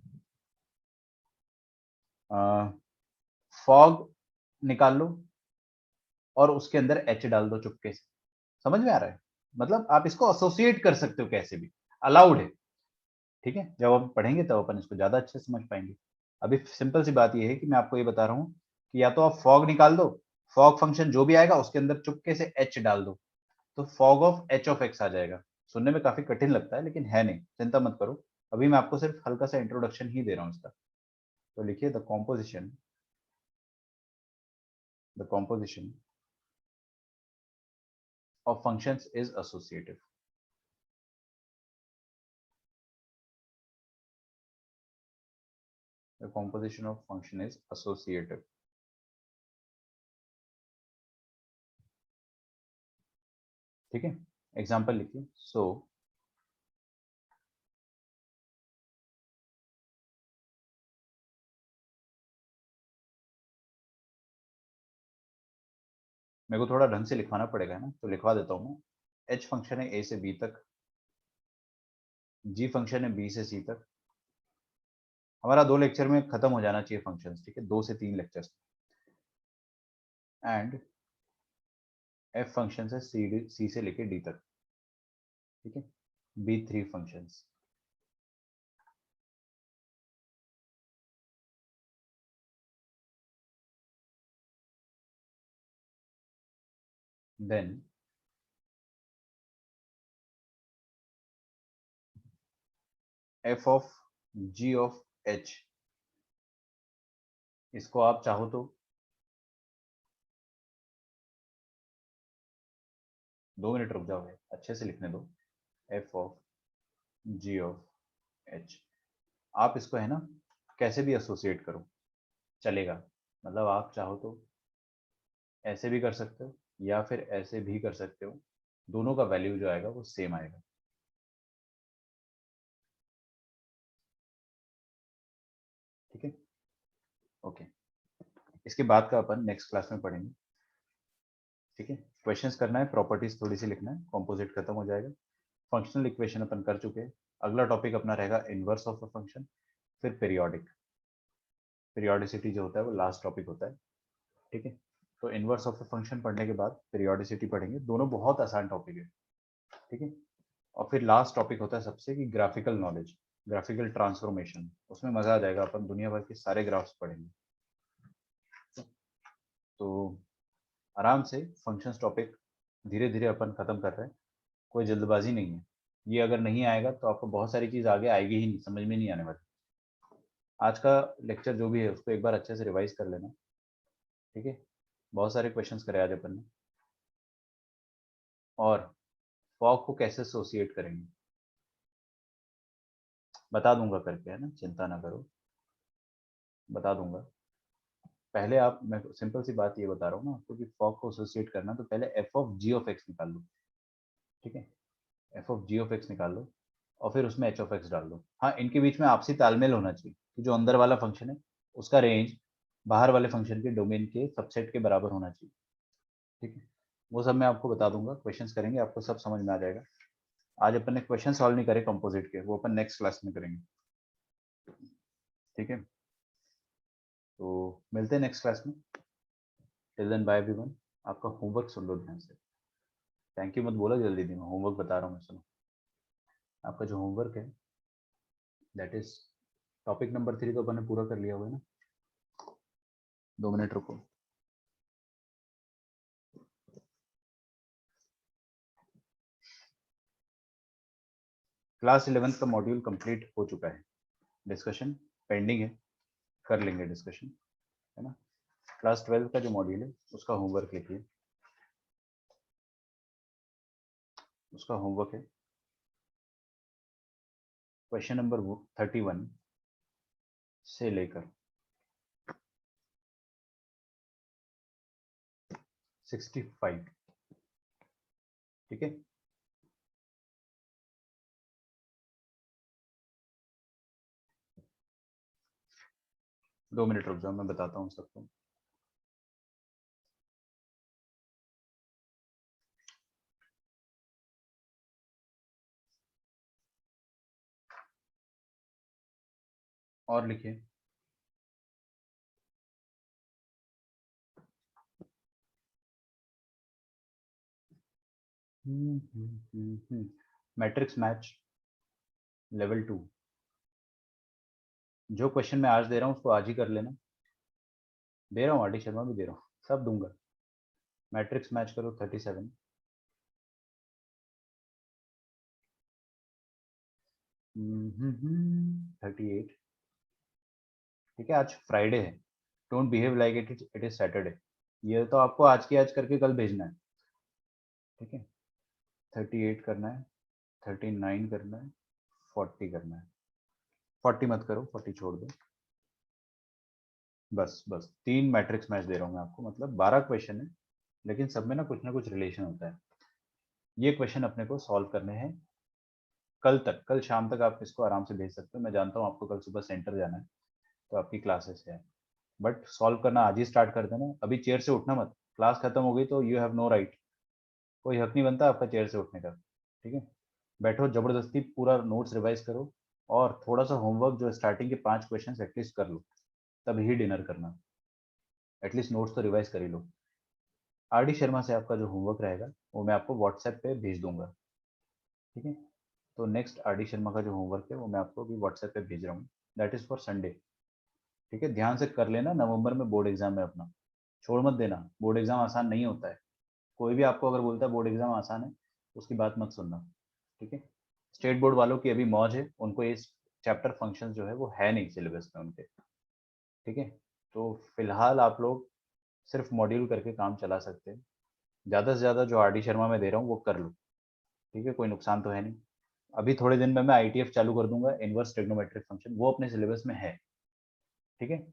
फॉग निकाल लो और उसके अंदर एच डाल दो चुपके से। समझ में आ रहा है? मतलब आप इसको एसोसिएट कर सकते हो कैसे भी, अलाउड है। ठीक है, जब हम पढ़ेंगे तब अपन इसको ज्यादा अच्छे से समझ पाएंगे। अभी सिंपल सी बात यह है कि मैं आपको ये बता रहा हूँ कि या तो आप फॉग निकाल दो, फॉग फंक्शन जो भी आएगा उसके अंदर चुपके से एच डाल दो, तो fog of h of x आ जाएगा। सुनने में काफी कठिन लगता है लेकिन है नहीं, चिंता मत करो। अभी मैं आपको सिर्फ हल्का सा इंट्रोडक्शन ही दे रहा हूँ इसका। तो लिखिए the composition of functions is associative. The composition of function is associative. ठीक है, एग्जाम्पल लिखिए। सो मेरे को थोड़ा ढंग से लिखवाना पड़ेगा ना, तो लिखवा देता हूँ मैं। एच फंक्शन है ए से बी तक, जी फंक्शन है बी से सी तक। हमारा 2 लेक्चर में खत्म हो जाना चाहिए फंक्शंस, ठीक है, 2 से 3 लेक्चर्स। एंड एफ फंक्शन है सी से लेके डी तक, ठीक है, be 3 functions. Then f of g of h, इसको आप चाहो तो 2 मिनट रुक जाओ, अच्छे से लिखने दो। F of g of h, आप इसको है ना कैसे भी एसोसिएट करो चलेगा। मतलब आप चाहो तो ऐसे भी कर सकते हो या फिर ऐसे भी कर सकते हो, दोनों का वैल्यू जो आएगा वो सेम आएगा। ठीक है, ओके। इसके बाद का अपन नेक्स्ट क्लास में पढ़ेंगे। ठीक है, क्वेश्चंस करना है, प्रॉपर्टीज थोड़ी सी लिखना है, कॉम्पोजिट खत्म हो जाएगा। फंक्शनल इक्वेशन अपन कर चुके हैं। अगला टॉपिक अपना रहेगा इनवर्स ऑफ अ फंक्शन, फिर पीरियोडिक। पीरियोडिसिटी जो होता है वो लास्ट टॉपिक होता है। ठीक है, तो इनवर्स ऑफ अ फंक्शन पढ़ने के बाद पीरियोडिसिटी पढ़ेंगे, दोनों बहुत आसान टॉपिक है। ठीक है, और फिर लास्ट टॉपिक होता है सबसे कि ग्राफिकल नॉलेज, ग्राफिकल ट्रांसफॉर्मेशन। उसमें मजा आ जाएगा, अपन दुनिया भर के सारे ग्राफ्स पढ़ेंगे। तो आराम से फंक्शंस टॉपिक धीरे धीरे अपन खत्म कर रहे हैं, कोई जल्दबाजी नहीं है। ये अगर नहीं आएगा तो आपको बहुत सारी चीज आगे आएगी ही नहीं, समझ में नहीं आने वाली। आज का लेक्चर जो भी है उसको एक बार अच्छे से रिवाइज कर लेना। ठीक है, बहुत सारे क्वेश्चंस करे आज अपन ने। और फॉग को कैसे एसोसिएट करेंगे बता दूंगा करके, है ना, चिंता ना करो, बता दूंगा। पहले आप, मैं सिंपल सी बात ये बता रहा हूँ ना आपको कि फॉग को एसोसिएट करना, तो पहले f of g of x निकाल लो। ठीक है, f of g of x निकाल लो और फिर उसमें एच ऑफ एक्स डाल दो। हाँ, इनके बीच में आपसी तालमेल होना चाहिए कि जो अंदर वाला फंक्शन है उसका रेंज बाहर वाले फंक्शन के डोमेन के सबसेट के बराबर होना चाहिए। ठीक है, वो सब मैं आपको बता दूंगा, क्वेश्चंस करेंगे आपको सब समझ में आ जाएगा। आज अपन ने क्वेश्चन सॉल्व नहीं करे कंपोजिट के, वो अपन नेक्स्ट क्लास में करेंगे। ठीक है, तो मिलते हैं नेक्स्ट क्लास में। Till then bye everyone. आपका होमवर्क सुन लो ध्यान से। थैंक यू मत बोला जल्दी दी, मैं होमवर्क बता रहा हूँ, मैं सुनो। आपका जो होमवर्क है दैट इज टॉपिक नंबर 3 तो अपन ने पूरा कर लिया हुआ है ना। 2 मिनट रुको। क्लास 11 का मॉड्यूल कंप्लीट हो चुका है, डिस्कशन पेंडिंग है, कर लेंगे डिस्कशन, है ना। क्लास 12 का जो मॉड्यूल है उसका होमवर्क लिखिए। उसका होमवर्क है क्वेश्चन नंबर 31 से लेकर 65। ठीक है, 2 मिनट रुक जाओ, मैं बताता हूँ सबको। और लिखिए। Matrix match level 2। जो क्वेश्चन मैं आज दे रहा हूँ उसको आज ही कर लेना। दे रहा हूँ, आरडी शर्मा भी दे रहा हूँ, सब दूंगा। मैट्रिक्स मैच करो 37। Thirty eight. ठीक है, आज फ्राइडे है, don't behave like it is Saturday. ये तो आपको आज की आज करके कल भेजना है। ठीक है, 38 करना है, 39 करना है, 40 करना है। 40 मत करो, 40 छोड़ दो। बस बस 3 मैट्रिक्स मैच दे रहा हूँ मैं आपको, मतलब 12 क्वेश्चन है, लेकिन सब में ना कुछ रिलेशन होता है। ये क्वेश्चन अपने को सॉल्व करने हैं कल तक। कल शाम तक आप इसको आराम से भेज सकते हो। मैं जानता हूँ आपको कल सुबह सेंटर जाना है, तो आपकी क्लासेस है, बट सॉल्व करना आज ही स्टार्ट कर देना। अभी चेयर से उठना मत, क्लास खत्म हो गई तो यू हैव नो राइट, कोई हक नहीं बनता आपका चेयर से उठने का। ठीक है, बैठो जबरदस्ती, पूरा नोट्स रिवाइज करो, और थोड़ा सा होमवर्क जो स्टार्टिंग के 5 क्वेश्चन एटलीस्ट कर लो, तब ही डिनर करना। एटलीस्ट नोट्स तो रिवाइज कर ही लो। आरडी शर्मा से आपका जो होमवर्क रहेगा वो मैं आपको व्हाट्सएप पे भेज दूंगा। ठीक है, तो नेक्स्ट आरडी शर्मा का जो होमवर्क है वो मैं आपको अभी व्हाट्सएप पे भेज रहा हूँ। That is for Sunday. ठीक है, ध्यान से कर लेना, नवंबर में बोर्ड एग्जाम है अपना, छोड़ मत देना। बोर्ड एग्जाम आसान नहीं होता है। कोई भी आपको अगर बोलता है बोर्ड एग्जाम आसान है, उसकी बात मत सुनना। ठीक है, स्टेट बोर्ड वालों की अभी मौज है, उनको इस चैप्टर फंक्शन जो है वो है नहीं सिलेबस में उनके। ठीक है, तो फिलहाल आप लोग सिर्फ मॉड्यूल करके काम चला सकते हैं। ज़्यादा से ज़्यादा जो आरडी शर्मा में दे रहा हूँ वो कर लो। ठीक है, कोई नुकसान तो है नहीं। अभी थोड़े दिन में मैं आईटीएफ चालू कर दूंगा, इनवर्स ट्रिग्नोमेट्रिक फंक्शन, वो अपने सिलेबस में है। ठीक है,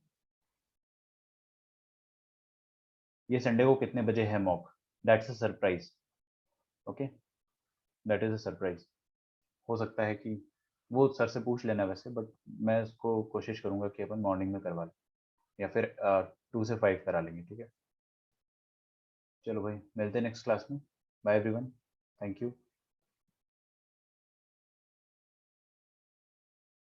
ये संडे को कितने बजे है mock, that's a surprise. Okay, that is a surprise. हो सकता है कि वो सर से पूछ लेना वैसे, बट मैं उसको कोशिश करूंगा कि अपन मॉर्निंग में करवा लें, या फिर 2 से 5 करा लेंगे। ठीक है, चलो भाई, मिलते हैं नेक्स्ट क्लास में। Bye everyone, thank you.